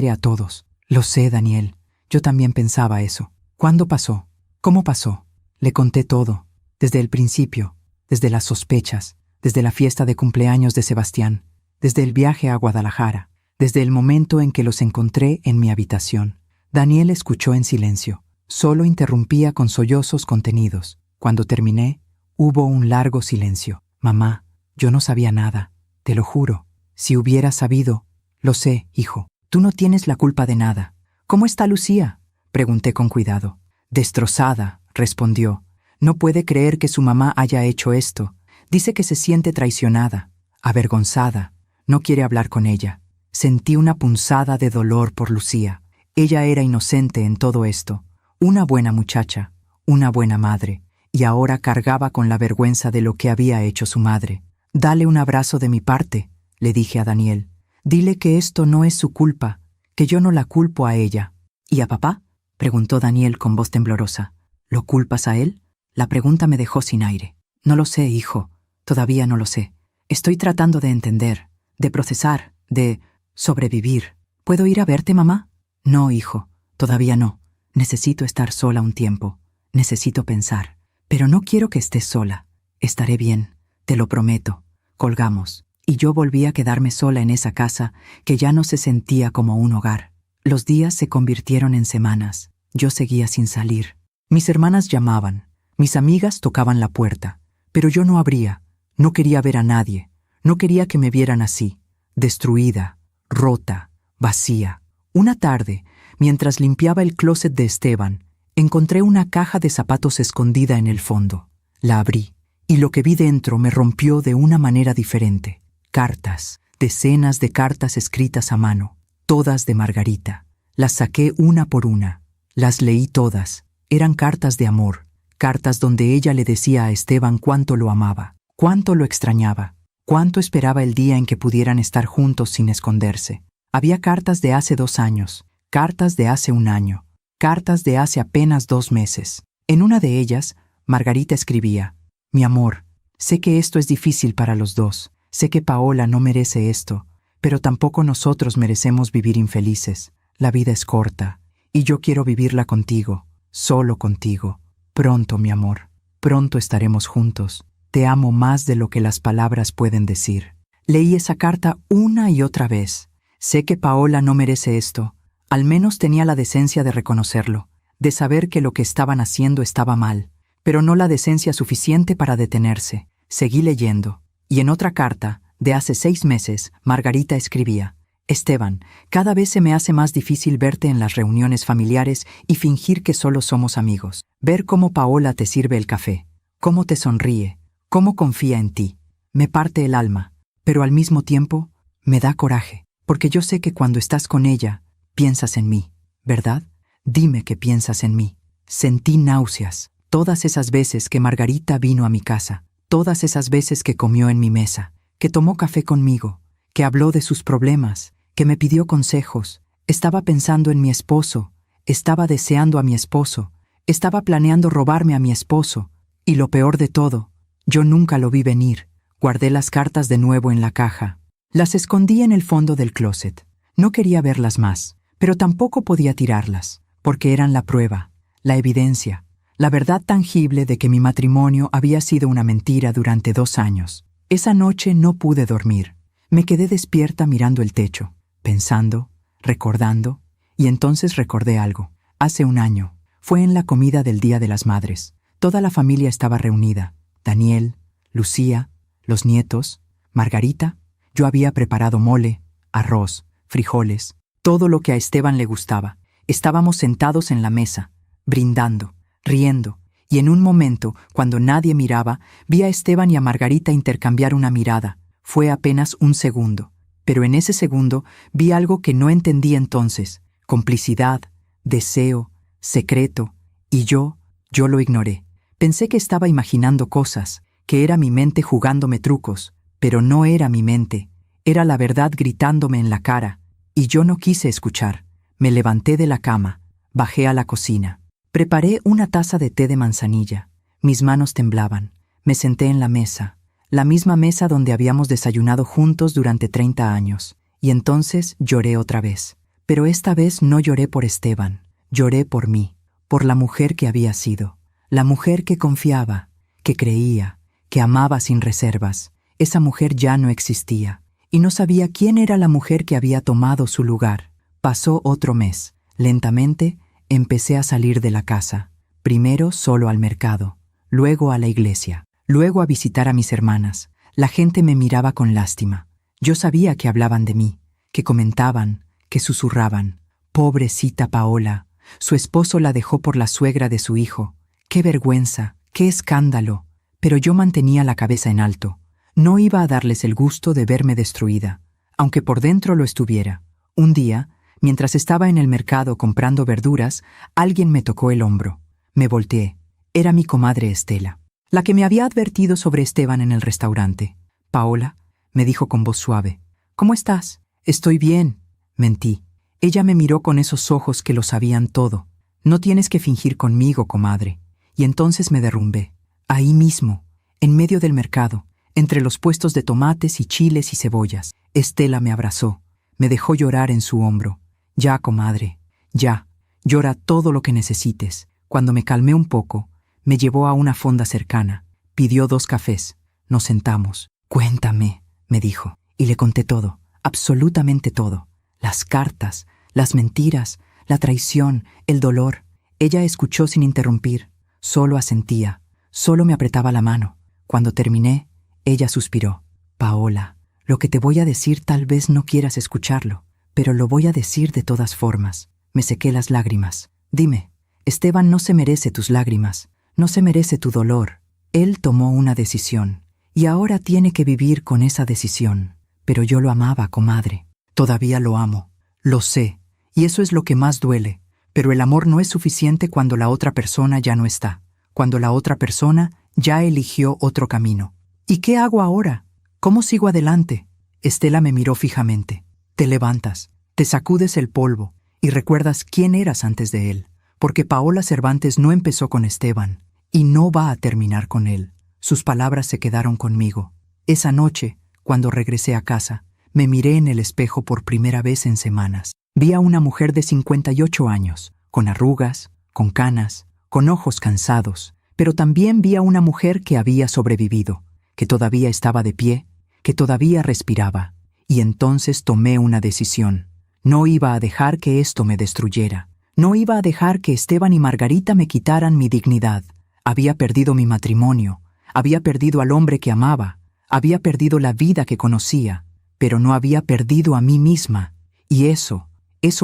a todos». «Lo sé, Daniel. Yo también pensaba eso». «¿Cuándo pasó? ¿Cómo pasó?» Le conté todo, desde el principio, desde las sospechas, desde la fiesta de cumpleaños de Sebastián, desde el viaje a Guadalajara, desde el momento en que los encontré en mi habitación. Daniel escuchó en silencio. Solo interrumpía con sollozos contenidos. Cuando terminé, hubo un largo silencio. «Mamá, yo no sabía nada, te lo juro. Si hubiera sabido...» «Lo sé, hijo. Tú no tienes la culpa de nada». «¿Cómo está Lucía?», pregunté con cuidado. «Destrozada», respondió. «No puede creer que su mamá haya hecho esto. Dice que se siente traicionada, avergonzada. No quiere hablar con ella». Sentí una punzada de dolor por Lucía. Ella era inocente en todo esto. Una buena muchacha, una buena madre. Y ahora cargaba con la vergüenza de lo que había hecho su madre. «Dale un abrazo de mi parte», le dije a Daniel. «Dile que esto no es su culpa, que yo no la culpo a ella». «¿Y a papá?», preguntó Daniel con voz temblorosa. «¿Lo culpas a él?». La pregunta me dejó sin aire. «No lo sé, hijo. Todavía no lo sé. Estoy tratando de entender, de procesar, de sobrevivir. ¿Puedo ir a verte, mamá?». «No, hijo. Todavía no. Necesito estar sola un tiempo. Necesito pensar. Pero no quiero que estés sola. Estaré bien, te lo prometo». Colgamos, y yo volví a quedarme sola en esa casa que ya no se sentía como un hogar. Los días se convirtieron en semanas. Yo seguía sin salir. Mis hermanas llamaban, mis amigas tocaban la puerta, pero yo no abría. No quería ver a nadie. No quería que me vieran así, destruida, rota, vacía. Una tarde, mientras limpiaba el closet de Esteban, encontré una caja de zapatos escondida en el fondo. La abrí, y lo que vi dentro me rompió de una manera diferente. Cartas, decenas de cartas escritas a mano, todas de Margarita. Las saqué una por una. Las leí todas. Eran cartas de amor, cartas donde ella le decía a Esteban cuánto lo amaba, cuánto lo extrañaba, cuánto esperaba el día en que pudieran estar juntos sin esconderse. Había cartas de hace 2 años, cartas de hace 1 año, cartas de hace apenas 2 meses. En una de ellas, Margarita escribía: «Mi amor, sé que esto es difícil para los dos, sé que Paola no merece esto, pero tampoco nosotros merecemos vivir infelices. La vida es corta, y yo quiero vivirla contigo, solo contigo. Pronto, mi amor, pronto estaremos juntos. Te amo más de lo que las palabras pueden decir». Leí esa carta una y otra vez. Sé que Paola no merece esto. Al menos tenía la decencia de reconocerlo, de saber que lo que estaban haciendo estaba mal, pero no la decencia suficiente para detenerse. Seguí leyendo, y en otra carta, de hace 6 meses, Margarita escribía: «Esteban, cada vez se me hace más difícil verte en las reuniones familiares y fingir que solo somos amigos. Ver cómo Paola te sirve el café, cómo te sonríe, cómo confía en ti. Me parte el alma, pero al mismo tiempo me da coraje, porque yo sé que cuando estás con ella, piensas en mí, ¿verdad? Dime que piensas en mí». Sentí náuseas, todas esas veces que Margarita vino a mi casa, todas esas veces que comió en mi mesa, que tomó café conmigo, que habló de sus problemas, que me pidió consejos. Estaba pensando en mi esposo, estaba deseando a mi esposo, estaba planeando robarme a mi esposo, y lo peor de todo, yo nunca lo vi venir. Guardé las cartas de nuevo en la caja. Las escondí en el fondo del closet. No quería verlas más, pero tampoco podía tirarlas, porque eran la prueba, la evidencia, la verdad tangible de que mi matrimonio había sido una mentira durante 2 años. Esa noche no pude dormir. Me quedé despierta mirando el techo, pensando, recordando, y entonces recordé algo. Hace un año, fue en la comida del Día de las Madres. Toda la familia estaba reunida. Daniel, Lucía, los nietos, Margarita. Yo había preparado mole, arroz, frijoles, todo lo que a Esteban le gustaba. Estábamos sentados en la mesa, brindando, riendo, y en un momento, cuando nadie miraba, vi a Esteban y a Margarita intercambiar una mirada. Fue apenas un segundo, pero en ese segundo vi algo que no entendí entonces: complicidad, deseo, secreto, y yo lo ignoré. Pensé que estaba imaginando cosas, que era mi mente jugándome trucos, pero no era mi mente, era la verdad gritándome en la cara, y yo no quise escuchar. Me levanté de la cama, bajé a la cocina. Preparé una taza de té de manzanilla. Mis manos temblaban. Me senté en la mesa, la misma mesa donde habíamos desayunado juntos durante 30 años, y entonces lloré otra vez. Pero esta vez no lloré por Esteban, lloré por mí, por la mujer que había sido, la mujer que confiaba, que creía, que amaba sin reservas. Esa mujer ya no existía, y no sabía quién era la mujer que había tomado su lugar. Pasó otro mes. Lentamente empecé a salir de la casa, primero solo al mercado, luego a la iglesia, luego a visitar a mis hermanas. La gente me miraba con lástima. Yo sabía que hablaban de mí, que comentaban, que susurraban. Pobrecita Paola, su esposo la dejó por la suegra de su hijo. ¡Qué vergüenza! ¡Qué escándalo! Pero yo mantenía la cabeza en alto. No iba a darles el gusto de verme destruida, aunque por dentro lo estuviera. Un día, mientras estaba en el mercado comprando verduras, alguien me tocó el hombro. Me volteé. Era mi comadre Estela, la que me había advertido sobre Esteban en el restaurante. «Paola», me dijo con voz suave, «¿cómo estás?» «Estoy bien», mentí. Ella me miró con esos ojos que lo sabían todo. «No tienes que fingir conmigo, comadre». Y entonces me derrumbé. Ahí mismo, en medio del mercado, entre los puestos de tomates y chiles y cebollas. Estela me abrazó, me dejó llorar en su hombro. «Ya, comadre, ya, llora todo lo que necesites». Cuando me calmé un poco, me llevó a una fonda cercana, pidió 2 cafés, nos sentamos. «Cuéntame», me dijo, y le conté todo, absolutamente todo. Las cartas, las mentiras, la traición, el dolor. Ella escuchó sin interrumpir, solo asentía, solo me apretaba la mano. Cuando terminé, ella suspiró. «Paola, lo que te voy a decir tal vez no quieras escucharlo, pero lo voy a decir de todas formas». Me sequé las lágrimas. «Dime, Esteban no se merece tus lágrimas, no se merece tu dolor. Él tomó una decisión, y ahora tiene que vivir con esa decisión. Pero yo lo amaba, comadre. Todavía lo amo, lo sé, y eso es lo que más duele. Pero el amor no es suficiente cuando la otra persona ya no está, cuando la otra persona ya eligió otro camino. ¿Y qué hago ahora? ¿Cómo sigo adelante?» Estela me miró fijamente. «Te levantas, te sacudes el polvo y recuerdas quién eras antes de él, porque Paola Cervantes no empezó con Esteban y no va a terminar con él». Sus palabras se quedaron conmigo. Esa noche, cuando regresé a casa, me miré en el espejo por primera vez en semanas. Vi a una mujer de 58 años, con arrugas, con canas, con ojos cansados, pero también vi a una mujer que había sobrevivido, que todavía estaba de pie, que todavía respiraba. Y entonces tomé una decisión. No iba a dejar que esto me destruyera. No iba a dejar que Esteban y Margarita me quitaran mi dignidad. Había perdido mi matrimonio, había perdido al hombre que amaba, había perdido la vida que conocía, pero no había perdido a mí misma. Y eso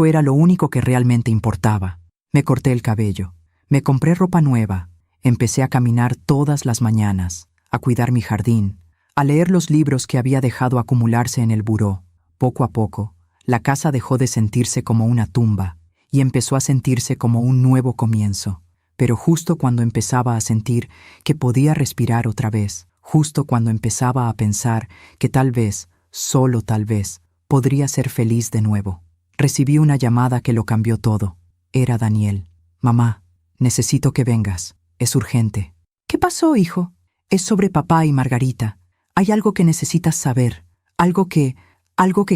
era lo único que realmente importaba. Me corté el cabello, me compré ropa nueva, empecé a caminar todas las mañanas, a cuidar mi jardín, a leer los libros que había dejado acumularse en el buró. Poco a poco, la casa dejó de sentirse como una tumba y empezó a sentirse como un nuevo comienzo. Pero justo cuando empezaba a sentir que podía respirar otra vez, justo cuando empezaba a pensar que tal vez, solo tal vez, podría ser feliz de nuevo, recibí una llamada que lo cambió todo. Era Daniel. «Mamá, necesito que vengas. Es urgente». «¿Qué pasó, hijo?» «Es sobre papá y Margarita. Hay algo que necesitas saber. Algo que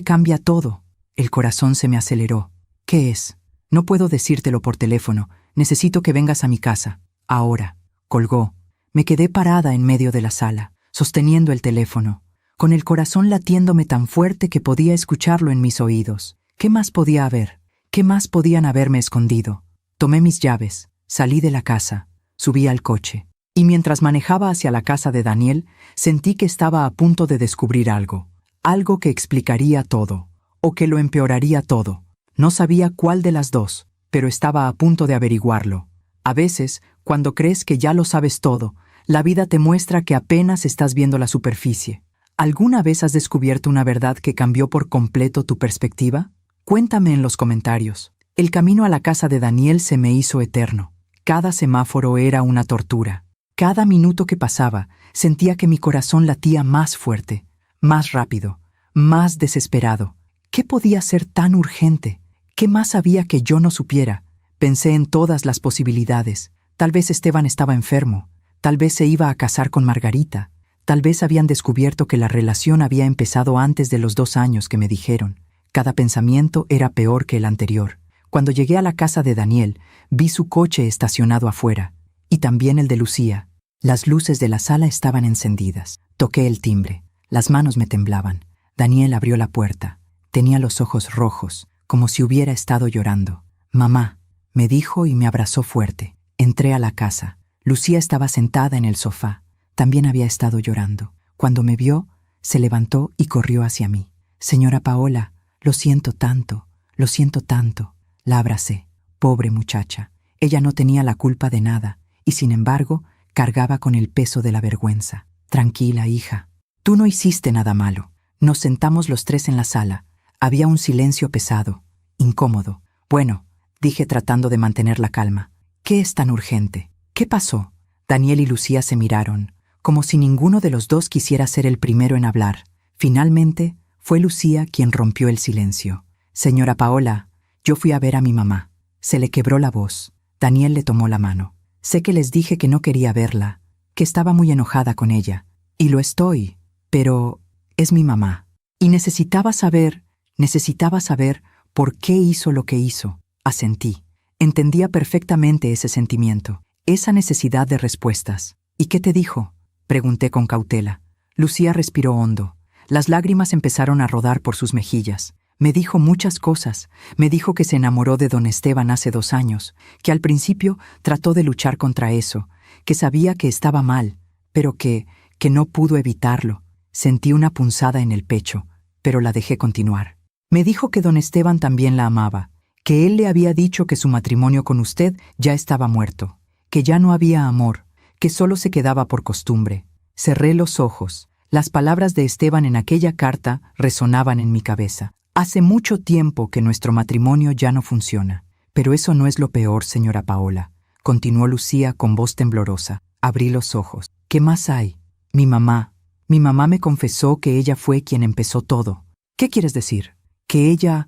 cambia todo». El corazón se me aceleró. «¿Qué es?» «No puedo decírtelo por teléfono. Necesito que vengas a mi casa. Ahora». Colgó. Me quedé parada en medio de la sala. sosteniendo el teléfono, con el corazón latiéndome tan fuerte que podía escucharlo en mis oídos. ¿Qué más podía haber? ¿Qué más podían haberme escondido? Tomé mis llaves, salí de la casa, subí al coche, y mientras manejaba hacia la casa de Daniel, sentí que estaba a punto de descubrir algo que explicaría todo, o que lo empeoraría todo. No sabía cuál de las dos, pero estaba a punto de averiguarlo. A veces, cuando crees que ya lo sabes todo, la vida te muestra que apenas estás viendo la superficie. ¿Alguna vez has descubierto una verdad que cambió por completo tu perspectiva? Cuéntame en los comentarios. El camino a la casa de Daniel se me hizo eterno. Cada semáforo era una tortura. Cada minuto que pasaba, sentía que mi corazón latía más fuerte, más rápido, más desesperado. ¿Qué podía ser tan urgente? ¿Qué más había que yo no supiera? Pensé en todas las posibilidades. Tal vez Esteban estaba enfermo. Tal vez se iba a casar con Margarita. Tal vez habían descubierto que la relación había empezado antes de los 2 años que me dijeron. Cada pensamiento era peor que el anterior. Cuando llegué a la casa de Daniel, vi su coche estacionado afuera, y también el de Lucía. Las luces de la sala estaban encendidas. Toqué el timbre. Las manos me temblaban. Daniel abrió la puerta. Tenía los ojos rojos, como si hubiera estado llorando. «Mamá», me dijo y me abrazó fuerte. Entré a la casa. Lucía estaba sentada en el sofá. También había estado llorando. Cuando me vio, se levantó y corrió hacia mí. «Señora Paola, lo siento tanto, lo siento tanto». La abracé. Pobre muchacha. Ella no tenía la culpa de nada, y sin embargo, cargaba con el peso de la vergüenza. «Tranquila, hija. Tú no hiciste nada malo». Nos sentamos los 3 en la sala. Había un silencio pesado, incómodo. «Bueno», dije tratando de mantener la calma. «¿Qué es tan urgente? ¿Qué pasó?» Daniel y Lucía se miraron, como si ninguno de los dos quisiera ser el primero en hablar. Finalmente, fue Lucía quien rompió el silencio. «Señora Paola, yo fui a ver a mi mamá». Se le quebró la voz. Daniel le tomó la mano. «Sé que les dije que no quería verla, que estaba muy enojada con ella. Y lo estoy, pero es mi mamá. Y necesitaba saber por qué hizo lo que hizo». Asentí. Entendía perfectamente ese sentimiento, esa necesidad de respuestas. «¿Y qué te dijo?», pregunté con cautela. Lucía respiró hondo. Las lágrimas empezaron a rodar por sus mejillas. Me dijo muchas cosas. Me dijo que se enamoró de don Esteban hace 2 años, que al principio trató de luchar contra eso, que sabía que estaba mal, pero que no pudo evitarlo. Sentí una punzada en el pecho, pero la dejé continuar. Me dijo que don Esteban también la amaba, que él le había dicho que su matrimonio con usted ya estaba muerto, que ya no había amor, que solo se quedaba por costumbre. Cerré los ojos. Las palabras de Esteban en aquella carta resonaban en mi cabeza. Hace mucho tiempo que nuestro matrimonio ya no funciona. Pero eso no es lo peor, señora Paola, continuó Lucía con voz temblorosa. Abrí los ojos. ¿Qué más hay? Mi mamá me confesó que ella fue quien empezó todo. ¿Qué quieres decir? Que ella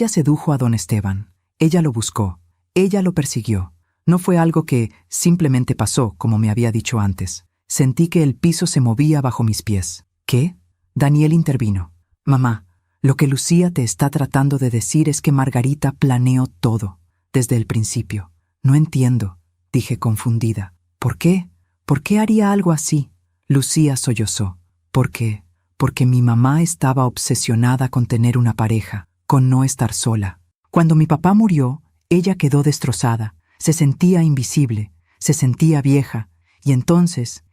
sedujo a don Esteban. Ella lo buscó. Ella lo persiguió. No fue algo que simplemente pasó, como me había dicho antes. Sentí que el piso se movía bajo mis pies. ¿Qué? Daniel intervino. «Mamá, lo que Lucía te está tratando de decir es que Margarita planeó todo, desde el principio». «No entiendo», dije confundida. «¿Por qué? ¿Por qué haría algo así?» Lucía sollozó. Porque mi mamá estaba obsesionada con tener una pareja, con no estar sola. Cuando mi papá murió, ella quedó destrozada, se sentía invisible, se sentía vieja, y entonces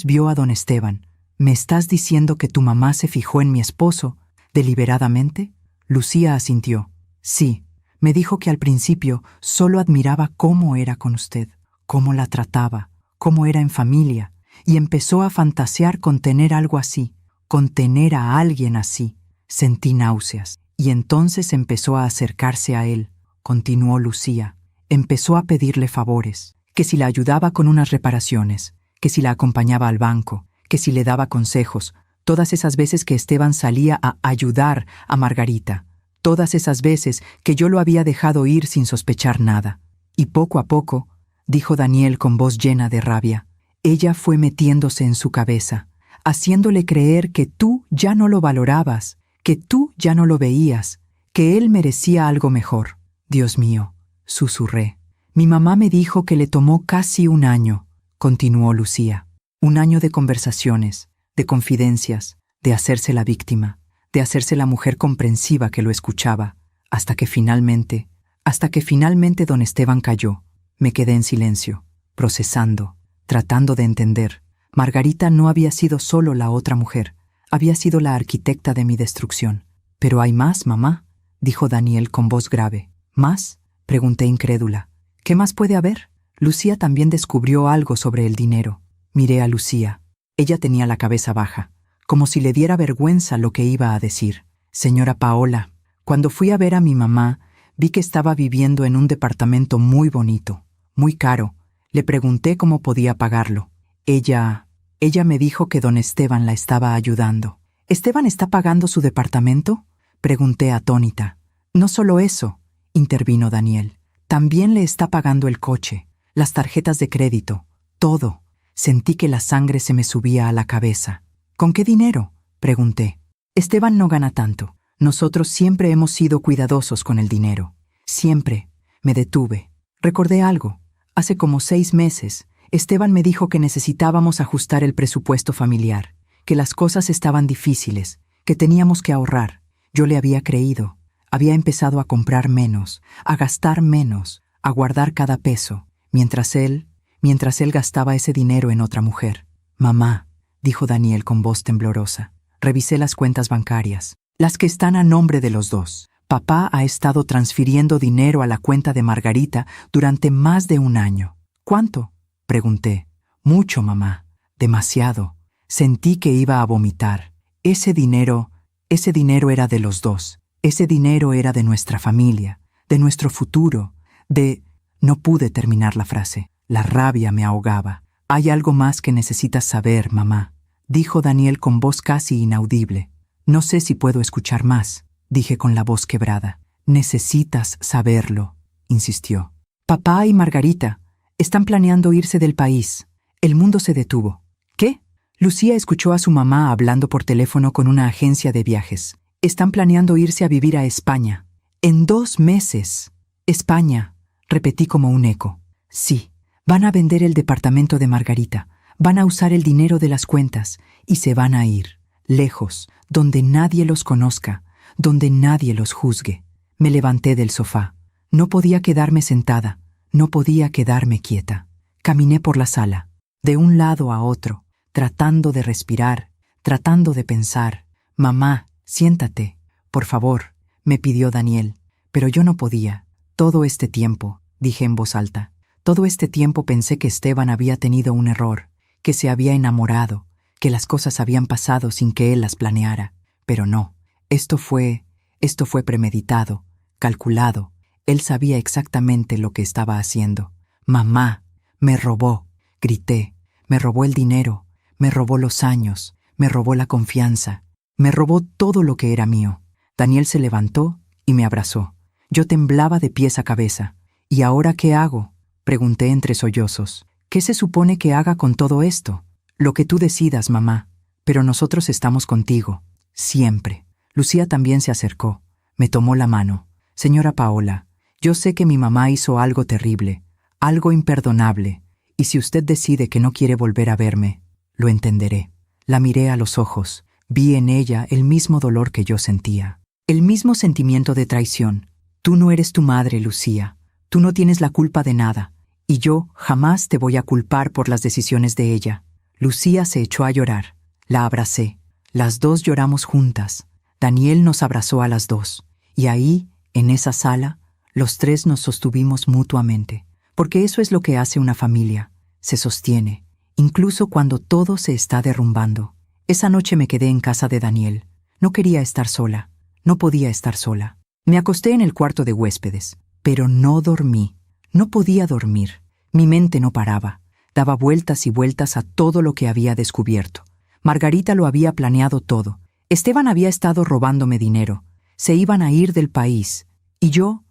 vio a don Esteban. ¿Me estás diciendo que tu mamá se fijó en mi esposo deliberadamente? Lucía asintió. Sí, me dijo que al principio solo admiraba cómo era con usted, cómo la trataba, cómo era en familia, y empezó a fantasear con tener algo así, con tener a alguien así. Sentí náuseas, y entonces empezó a acercarse a él, continuó Lucía. Empezó a pedirle favores, que si la ayudaba con unas reparaciones, que si la acompañaba al banco, que si le daba consejos, todas esas veces que Esteban salía a ayudar a Margarita, todas esas veces que yo lo había dejado ir sin sospechar nada. Y poco a poco, dijo Daniel con voz llena de rabia, ella fue metiéndose en su cabeza, haciéndole creer que tú ya no lo valorabas, que tú ya no lo veías, que él merecía algo mejor. Dios mío, susurré. Mi mamá me dijo que le tomó casi 1 año, continuó Lucía. Un año de conversaciones, de confidencias, de hacerse la víctima, de hacerse la mujer comprensiva que lo escuchaba, hasta que finalmente don Esteban cayó. Me quedé en silencio, procesando, tratando de entender. Margarita no había sido solo la otra mujer, había sido la arquitecta de mi destrucción. «¿Pero hay más, mamá?», dijo Daniel con voz grave. «¿Más?», pregunté incrédula. «¿Qué más puede haber?». Lucía también descubrió algo sobre el dinero. Miré a Lucía. Ella tenía la cabeza baja, como si le diera vergüenza lo que iba a decir. «Señora Paola, cuando fui a ver a mi mamá, vi que estaba viviendo en un departamento muy bonito, muy caro. Le pregunté cómo podía pagarlo. Ella me dijo que don Esteban la estaba ayudando». «¿Esteban está pagando su departamento?», pregunté atónita. «No solo eso», intervino Daniel. «También le está pagando el coche, las tarjetas de crédito, todo». Sentí que la sangre se me subía a la cabeza. «¿Con qué dinero?», pregunté. «Esteban no gana tanto. Nosotros siempre hemos sido cuidadosos con el dinero. Siempre». Me detuve. Recordé algo. Hace como 6 meses, Esteban me dijo que necesitábamos ajustar el presupuesto familiar, que las cosas estaban difíciles, que teníamos que ahorrar. Yo le había creído. Había empezado a comprar menos, a gastar menos, a guardar cada peso, mientras él gastaba ese dinero en otra mujer. «Mamá», dijo Daniel con voz temblorosa, revisé las cuentas bancarias, las que están a nombre de los dos. Papá ha estado transfiriendo dinero a la cuenta de Margarita durante más de 1 año. «¿Cuánto?», pregunté. «Mucho, mamá, demasiado». Sentí que iba a vomitar. Ese dinero era de los dos. Ese dinero era de nuestra familia, de nuestro futuro, No pude terminar la frase. La rabia me ahogaba. «Hay algo más que necesitas saber, mamá», dijo Daniel con voz casi inaudible. «No sé si puedo escuchar más», dije con la voz quebrada. «Necesitas saberlo», insistió. «Papá y Margarita están planeando irse del país». El mundo se detuvo. «¿Qué?». Lucía escuchó a su mamá hablando por teléfono con una agencia de viajes. «Están planeando irse a vivir a España. En 2 meses». «España», repetí como un eco. «Sí, van a vender el departamento de Margarita, van a usar el dinero de las cuentas y se van a ir, lejos, donde nadie los conozca, donde nadie los juzgue». Me levanté del sofá. No podía quedarme sentada, no podía quedarme quieta. Caminé por la sala, de un lado a otro, tratando de respirar, tratando de pensar. «Mamá, siéntate, por favor», me pidió Daniel, pero yo no podía. «Todo este tiempo», dije en voz alta, «todo este tiempo pensé que Esteban había tenido un error, que se había enamorado, que las cosas habían pasado sin que él las planeara. Pero no, esto fue premeditado, calculado. Él sabía exactamente lo que estaba haciendo. Mamá, me robó», grité. «Me robó el dinero, me robó los años, me robó la confianza, me robó todo lo que era mío». Daniel se levantó y me abrazó. Yo temblaba de pies a cabeza. «¿Y ahora qué hago?», pregunté entre sollozos. «¿Qué se supone que haga con todo esto?». «Lo que tú decidas, mamá, pero nosotros estamos contigo, siempre». Lucía también se acercó, me tomó la mano. «Señora Paola, yo sé que mi mamá hizo algo terrible, algo imperdonable, y si usted decide que no quiere volver a verme, lo entenderé». La miré a los ojos, vi en ella el mismo dolor que yo sentía, el mismo sentimiento de traición. «Tú no eres tu madre, Lucía. Tú no tienes la culpa de nada, y yo jamás te voy a culpar por las decisiones de ella». Lucía se echó a llorar. La abracé. Las dos lloramos juntas. Daniel nos abrazó a las dos. Y ahí, en esa sala, los 3 nos sostuvimos mutuamente. Porque eso es lo que hace una familia. Se sostiene, incluso cuando todo se está derrumbando. Esa noche me quedé en casa de Daniel. No quería estar sola. No podía estar sola. Me acosté en el cuarto de huéspedes, pero no dormí. No podía dormir. Mi mente no paraba. Daba vueltas y vueltas a todo lo que había descubierto. Margarita lo había planeado todo. Esteban había estado robándome dinero. Se iban a ir del país. Y yo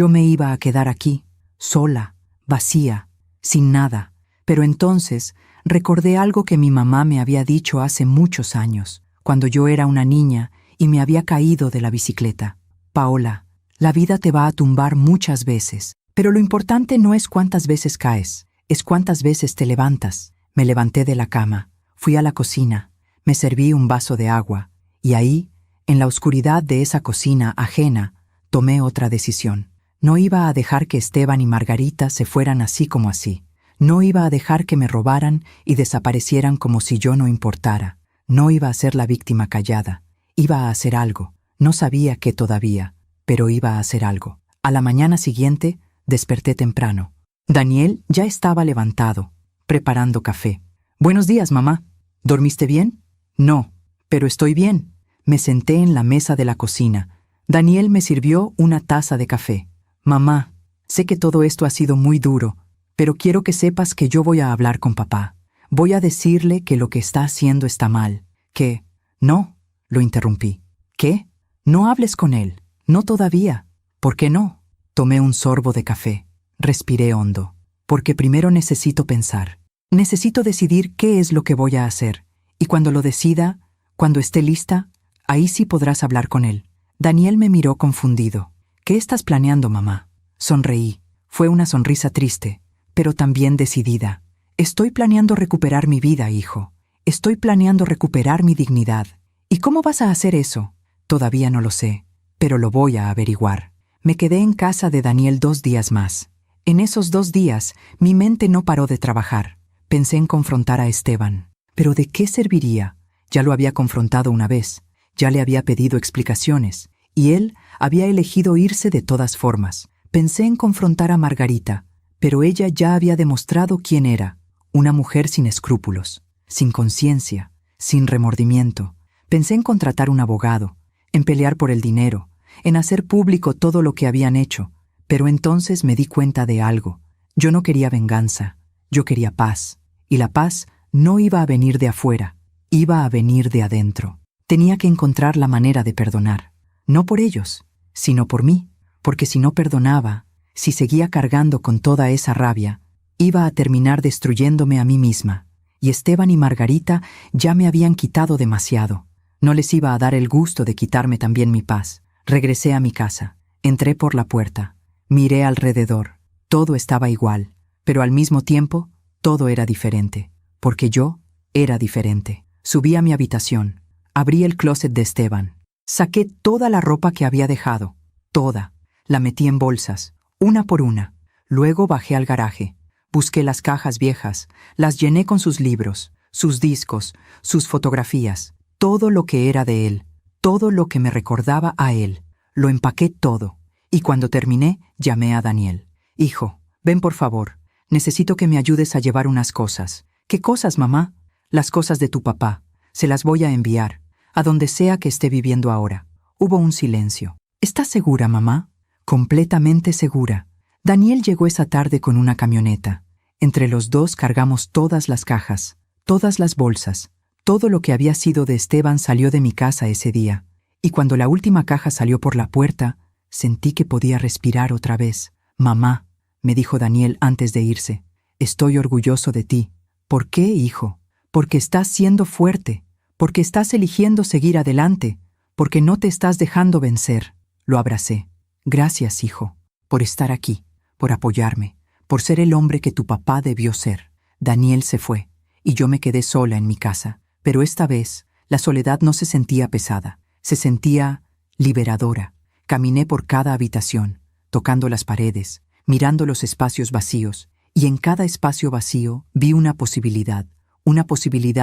me iba a quedar aquí, sola, vacía, sin nada. Pero entonces recordé algo que mi mamá me había dicho hace muchos años, cuando yo era una niña y me había caído de la bicicleta. «Paola, la vida te va a tumbar muchas veces, pero lo importante no es cuántas veces caes, es cuántas veces te levantas». Me levanté de la cama, fui a la cocina, me serví un vaso de agua, y ahí, en la oscuridad de esa cocina ajena, tomé otra decisión. No iba a dejar que Esteban y Margarita se fueran así como así. No iba a dejar que me robaran y desaparecieran como si yo no importara. No iba a ser la víctima callada. Iba a hacer algo. No sabía qué todavía, pero iba a hacer algo. A la mañana siguiente, desperté temprano. Daniel ya estaba levantado, preparando café. «Buenos días, mamá. ¿Dormiste bien?» «No, pero estoy bien». Me senté en la mesa de la cocina. Daniel me sirvió una taza de café. «Mamá, sé que todo esto ha sido muy duro, pero quiero que sepas que yo voy a hablar con papá. Voy a decirle que lo que está haciendo está mal. Que...» «No», lo interrumpí. «¿Qué? No hables con él. No todavía». «¿Por qué no?» Tomé un sorbo de café. Respiré hondo. «Porque primero necesito pensar. Necesito decidir qué es lo que voy a hacer. Y cuando lo decida, cuando esté lista, ahí sí podrás hablar con él». Daniel me miró confundido. «¿Qué estás planeando, mamá?» Sonreí. Fue una sonrisa triste, pero también decidida. «Estoy planeando recuperar mi vida, hijo. Estoy planeando recuperar mi dignidad. ¿Y cómo vas a hacer eso?» «Todavía no lo sé, pero lo voy a averiguar». Me quedé en casa de Daniel 2 días más. En esos 2 días, mi mente no paró de trabajar. Pensé en confrontar a Esteban. ¿Pero de qué serviría? Ya lo había confrontado una vez. Ya le había pedido explicaciones. Y él había elegido irse de todas formas. Pensé en confrontar a Margarita, pero ella ya había demostrado quién era. Una mujer sin escrúpulos, sin conciencia, sin remordimiento. Pensé en contratar un abogado, en pelear por el dinero, en hacer público todo lo que habían hecho. Pero entonces me di cuenta de algo. Yo no quería venganza, yo quería paz. Y la paz no iba a venir de afuera, iba a venir de adentro. Tenía que encontrar la manera de perdonar. No por ellos, sino por mí, porque si no perdonaba, si seguía cargando con toda esa rabia, iba a terminar destruyéndome a mí misma. Y Esteban y Margarita ya me habían quitado demasiado. No les iba a dar el gusto de quitarme también mi paz. Regresé a mi casa, entré por la puerta, miré alrededor. Todo estaba igual, pero al mismo tiempo, todo era diferente, porque yo era diferente. Subí a mi habitación, abrí el closet de Esteban. Saqué toda la ropa que había dejado, toda. La metí en bolsas, una por una. Luego bajé al garaje. Busqué las cajas viejas, las llené con sus libros, sus discos, sus fotografías, todo lo que era de él, todo lo que me recordaba a él. Lo empaqué todo. Y cuando terminé, llamé a Daniel. «Hijo, ven por favor. Necesito que me ayudes a llevar unas cosas». «¿Qué cosas, mamá?» «Las cosas de tu papá. Se las voy a enviar, a donde sea que esté viviendo ahora». Hubo un silencio. «¿Estás segura, mamá?» «Completamente segura». Daniel llegó esa tarde con una camioneta. Entre los dos cargamos todas las cajas, todas las bolsas. Todo lo que había sido de Esteban salió de mi casa ese día. Y cuando la última caja salió por la puerta, sentí que podía respirar otra vez. «Mamá», me dijo Daniel antes de irse, «estoy orgulloso de ti». «¿Por qué, hijo?» «Porque estás siendo fuerte, porque estás eligiendo seguir adelante, porque no te estás dejando vencer». Lo abracé. «Gracias, hijo, por estar aquí, por apoyarme, por ser el hombre que tu papá debió ser». Daniel se fue, y yo me quedé sola en mi casa. Pero esta vez, la soledad no se sentía pesada, se sentía liberadora. Caminé por cada habitación, tocando las paredes, mirando los espacios vacíos, y en cada espacio vacío vi una posibilidad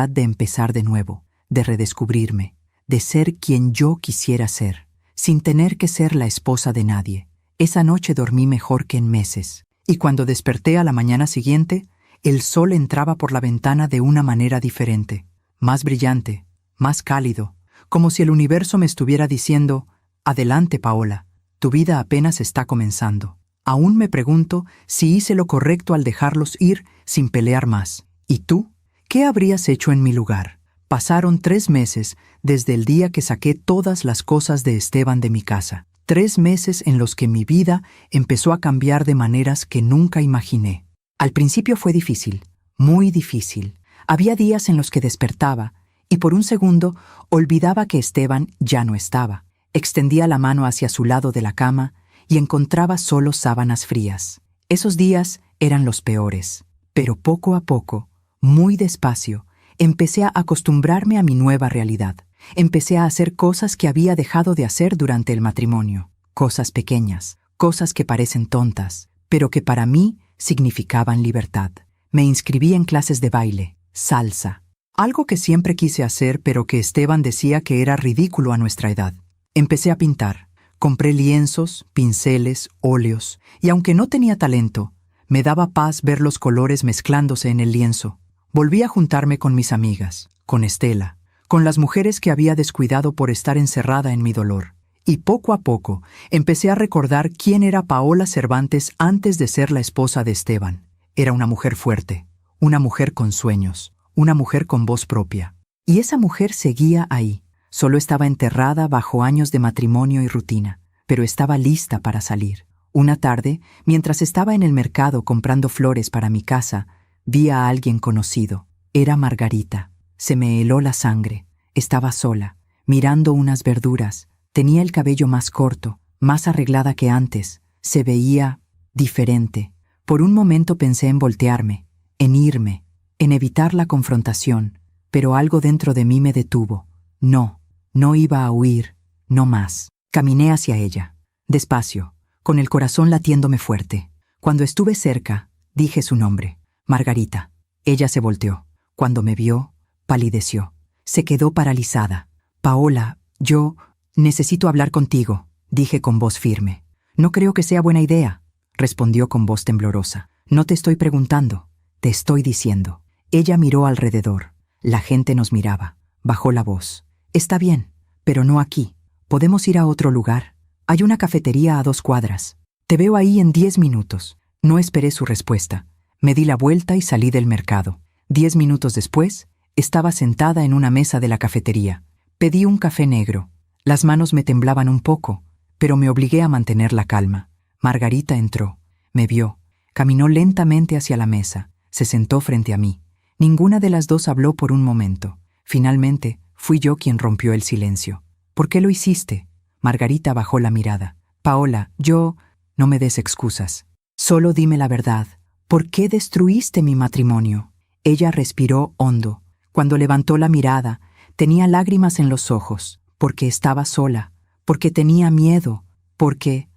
de empezar de nuevo, de redescubrirme, de ser quien yo quisiera ser, sin tener que ser la esposa de nadie. Esa noche dormí mejor que en meses, y cuando desperté a la mañana siguiente, el sol entraba por la ventana de una manera diferente, más brillante, más cálido, como si el universo me estuviera diciendo: «Adelante, Paola, tu vida apenas está comenzando». Aún me pregunto si hice lo correcto al dejarlos ir sin pelear más. ¿Y tú? ¿Qué habrías hecho en mi lugar? Pasaron 3 meses desde el día que saqué todas las cosas de Esteban de mi casa. 3 meses en los que mi vida empezó a cambiar de maneras que nunca imaginé. Al principio fue difícil, muy difícil. Había días en los que despertaba y por un segundo olvidaba que Esteban ya no estaba. Extendía la mano hacia su lado de la cama y encontraba solo sábanas frías. Esos días eran los peores, pero poco a poco Muy despacio, empecé a acostumbrarme a mi nueva realidad. Empecé a hacer cosas que había dejado de hacer durante el matrimonio. Cosas pequeñas, cosas que parecen tontas, pero que para mí significaban libertad. Me inscribí en clases de baile, salsa. Algo que siempre quise hacer, pero que Esteban decía que era ridículo a nuestra edad. Empecé a pintar. Compré lienzos, pinceles, óleos, y aunque no tenía talento, me daba paz ver los colores mezclándose en el lienzo. Volví a juntarme con mis amigas, con Estela, con las mujeres que había descuidado por estar encerrada en mi dolor. Y poco a poco empecé a recordar quién era Paola Cervantes antes de ser la esposa de Esteban. Era una mujer fuerte, una mujer con sueños, una mujer con voz propia. Y esa mujer seguía ahí. Solo estaba enterrada bajo años de matrimonio y rutina, pero estaba lista para salir. Una tarde, mientras estaba en el mercado comprando flores para mi casa, vi a alguien conocido. Era Margarita. Se me heló la sangre. Estaba sola, mirando unas verduras. Tenía el cabello más corto, más arreglada que antes. Se veía diferente. Por un momento pensé en voltearme, en irme, en evitar la confrontación, pero algo dentro de mí me detuvo. No iba a huir, no más. Caminé hacia ella, despacio, con el corazón latiéndome fuerte. Cuando estuve cerca, dije su nombre, Margarita. Ella se volteó. Cuando me vio, palideció. Se quedó paralizada. Paola, yo necesito hablar contigo, dije con voz firme. No creo que sea buena idea, respondió con voz temblorosa. No te estoy preguntando, te estoy diciendo. Ella miró alrededor. La gente nos miraba. Bajó la voz. Está bien, pero no aquí. ¿Podemos ir a otro lugar? Hay una cafetería a 2 cuadras. Te veo ahí en 10 minutos. No esperé su respuesta. Me di la vuelta y salí del mercado. 10 minutos después, estaba sentada en una mesa de la cafetería. Pedí un café negro. Las manos me temblaban un poco, pero me obligué a mantener la calma. Margarita entró. Me vio. Caminó lentamente hacia la mesa. Se sentó frente a mí. Ninguna de las dos habló por un momento. Finalmente, fui yo quien rompió el silencio. ¿Por qué lo hiciste? Margarita bajó la mirada. Paola, yo... No me des excusas. Solo dime la verdad. ¿Por qué destruiste mi matrimonio? Ella respiró hondo. Cuando levantó la mirada, tenía lágrimas en los ojos. Porque estaba sola. Porque tenía miedo. Porque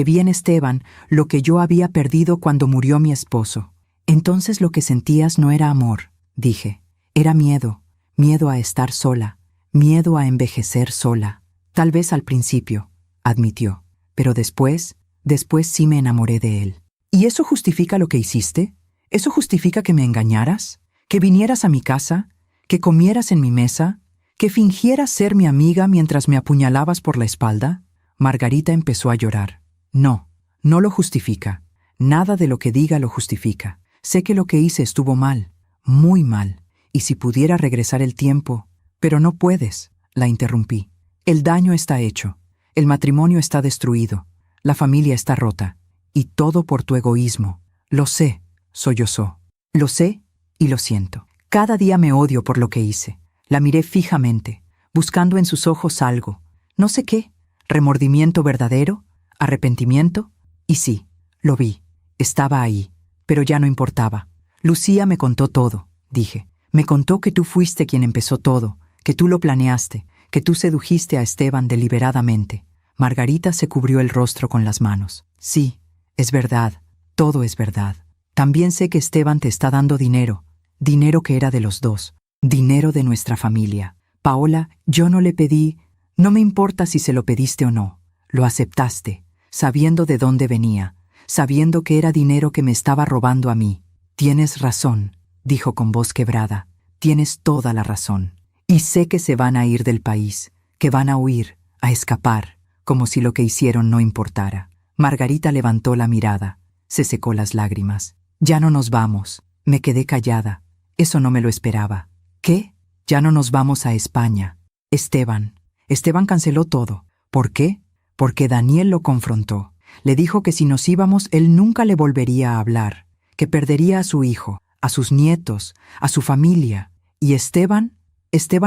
vi en Esteban lo que yo había perdido cuando murió mi esposo. Entonces lo que sentías no era amor, dije. Era miedo. Miedo a estar sola. Miedo a envejecer sola. Tal vez al principio, admitió. Pero después sí me enamoré de él. ¿Y eso justifica lo que hiciste? ¿Eso justifica que me engañaras? ¿Que vinieras a mi casa? ¿Que comieras en mi mesa? ¿Que fingieras ser mi amiga mientras me apuñalabas por la espalda? Margarita empezó a llorar. No lo justifica. Nada de lo que diga lo justifica. Sé que lo que hice estuvo mal, muy mal. Y si pudiera regresar el tiempo... Pero no puedes, la interrumpí. El daño está hecho. El matrimonio está destruido. La familia está rota. Y todo por tu egoísmo. Lo sé, sollozó. Lo sé y lo siento. Cada día me odio por lo que hice. La miré fijamente, buscando en sus ojos algo. No sé qué. ¿Remordimiento verdadero? ¿Arrepentimiento? Y sí, lo vi. Estaba ahí. Pero ya no importaba. Lucía me contó todo, dije. Me contó que tú fuiste quien empezó todo, que tú lo planeaste, que tú sedujiste a Esteban deliberadamente. Margarita se cubrió el rostro con las manos. Sí, es verdad, todo es verdad. También sé que Esteban te está dando dinero, dinero que era de los dos, dinero de nuestra familia. Paola, yo no le pedí, no me importa si se lo pediste o no, lo aceptaste, sabiendo de dónde venía, sabiendo que era dinero que me estaba robando a mí. Tienes razón, dijo con voz quebrada, tienes toda la razón. Y sé que se van a ir del país, que van a huir, a escapar, como si lo que hicieron no importara. Margarita levantó la mirada, se secó las lágrimas. Ya no nos vamos. Me quedé callada. Eso no me lo esperaba. ¿Qué? Ya no nos vamos a España. Esteban canceló todo. ¿Por qué? Porque Daniel lo confrontó. Le dijo que si nos íbamos él nunca le volvería a hablar, que perdería a su hijo, a sus nietos, a su familia. ¿Y Esteban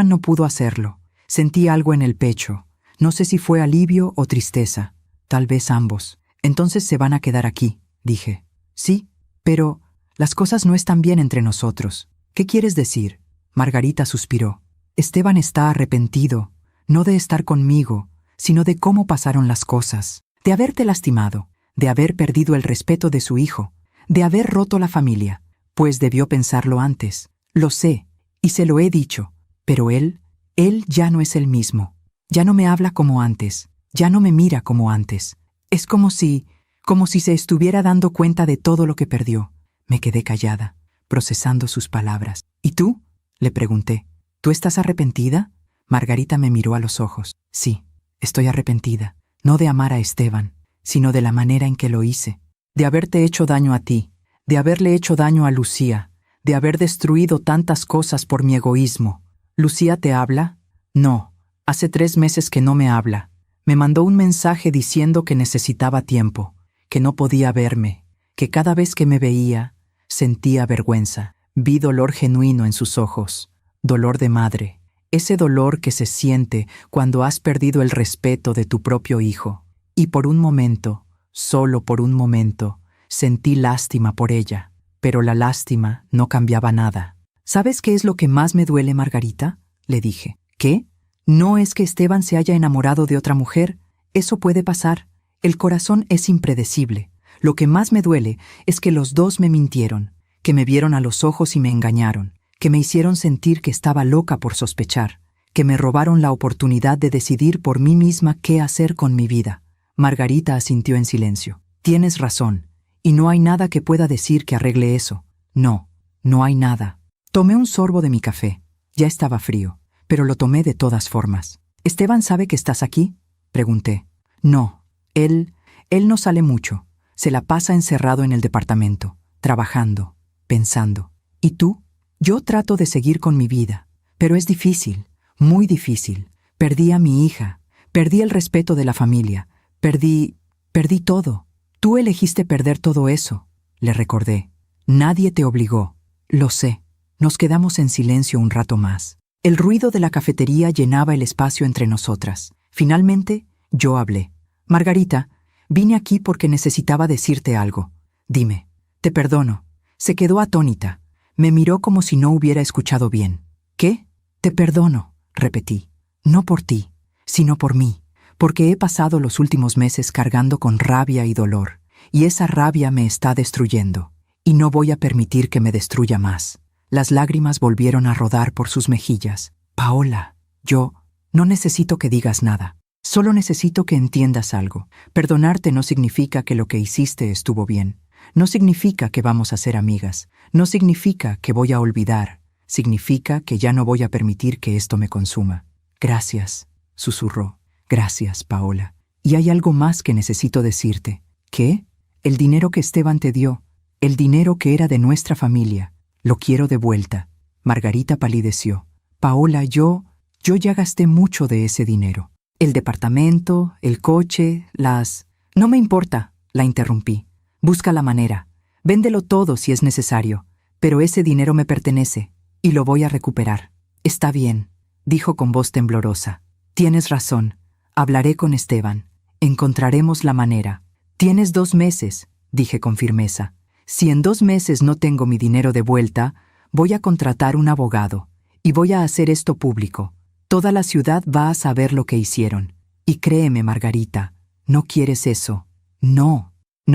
no pudo hacerlo. Sentí algo en el pecho. No sé si fue alivio o tristeza. Tal vez ambos. Entonces se van a quedar aquí, dije. Sí, pero las cosas no están bien entre nosotros. ¿Qué quieres decir? Margarita suspiró. Esteban está arrepentido, no de estar conmigo, sino de cómo pasaron las cosas, de haberte lastimado, de haber perdido el respeto de su hijo, de haber roto la familia, pues debió pensarlo antes. Lo sé, y se lo he dicho, pero él ya no es el mismo. Ya no me habla como antes, ya no me mira como antes. Es como si se estuviera dando cuenta de todo lo que perdió. Me quedé callada, procesando sus palabras. ¿Y tú? Le pregunté. ¿Tú estás arrepentida? Margarita me miró a los ojos. Sí, estoy arrepentida, no de amar a Esteban, sino de la manera en que lo hice, de haberte hecho daño a ti, de haberle hecho daño a Lucía, de haber destruido tantas cosas por mi egoísmo. ¿Lucía te habla? No, hace 3 meses que no me habla. Me mandó un mensaje diciendo que necesitaba tiempo, que no podía verme, que cada vez que me veía, sentía vergüenza. Vi dolor genuino en sus ojos, dolor de madre, ese dolor que se siente cuando has perdido el respeto de tu propio hijo. Y por un momento, solo por un momento, sentí lástima por ella, pero la lástima no cambiaba nada. ¿Sabes qué es lo que más me duele, Margarita?, le dije. ¿Qué? No es que Esteban se haya enamorado de otra mujer. Eso puede pasar. El corazón es impredecible. Lo que más me duele es que los dos me mintieron, que me vieron a los ojos y me engañaron, que me hicieron sentir que estaba loca por sospechar, que me robaron la oportunidad de decidir por mí misma qué hacer con mi vida. Margarita asintió en silencio. Tienes razón, y no hay nada que pueda decir que arregle eso. No, no hay nada. Tomé un sorbo de mi café. Ya estaba frío, pero lo tomé de todas formas. ¿Esteban sabe que estás aquí?, pregunté. No, él no sale mucho. Se la pasa encerrado en el departamento, trabajando, pensando. ¿Y tú? Yo trato de seguir con mi vida, pero es difícil, muy difícil. Perdí a mi hija, perdí el respeto de la familia, perdí todo. Tú elegiste perder todo eso, le recordé. Nadie te obligó. Lo sé. Nos quedamos en silencio un rato más. El ruido de la cafetería llenaba el espacio entre nosotras. Finalmente, yo hablé. Margarita, vine aquí porque necesitaba decirte algo. Dime. Te perdono. Se quedó atónita. Me miró como si no hubiera escuchado bien. ¿Qué? Te perdono, repetí. No por ti, sino por mí. Porque he pasado los últimos meses cargando con rabia y dolor. Y esa rabia me está destruyendo. Y no voy a permitir que me destruya más. Las lágrimas volvieron a rodar por sus mejillas. Paola, yo no necesito que digas nada. Solo necesito que entiendas algo. Perdonarte no significa que lo que hiciste estuvo bien. No significa que vamos a ser amigas. No significa que voy a olvidar. Significa que ya no voy a permitir que esto me consuma. Gracias, susurró. Gracias, Paola. Y hay algo más que necesito decirte. ¿Qué? El dinero que Esteban te dio. El dinero que era de nuestra familia. Lo quiero de vuelta. Margarita palideció. Paola, yo ya gasté mucho de ese dinero. El departamento, el coche, No me importa, la interrumpí. Busca la manera. Véndelo todo si es necesario. Pero ese dinero me pertenece, y lo voy a recuperar. Está bien, dijo con voz temblorosa. Tienes razón. Hablaré con Esteban. Encontraremos la manera. Tienes 2 meses, dije con firmeza. Si en 2 meses no tengo mi dinero de vuelta, voy a contratar un abogado y voy a hacer esto público. Toda la ciudad va a saber lo que hicieron. Y créeme, Margarita, no quieres eso. No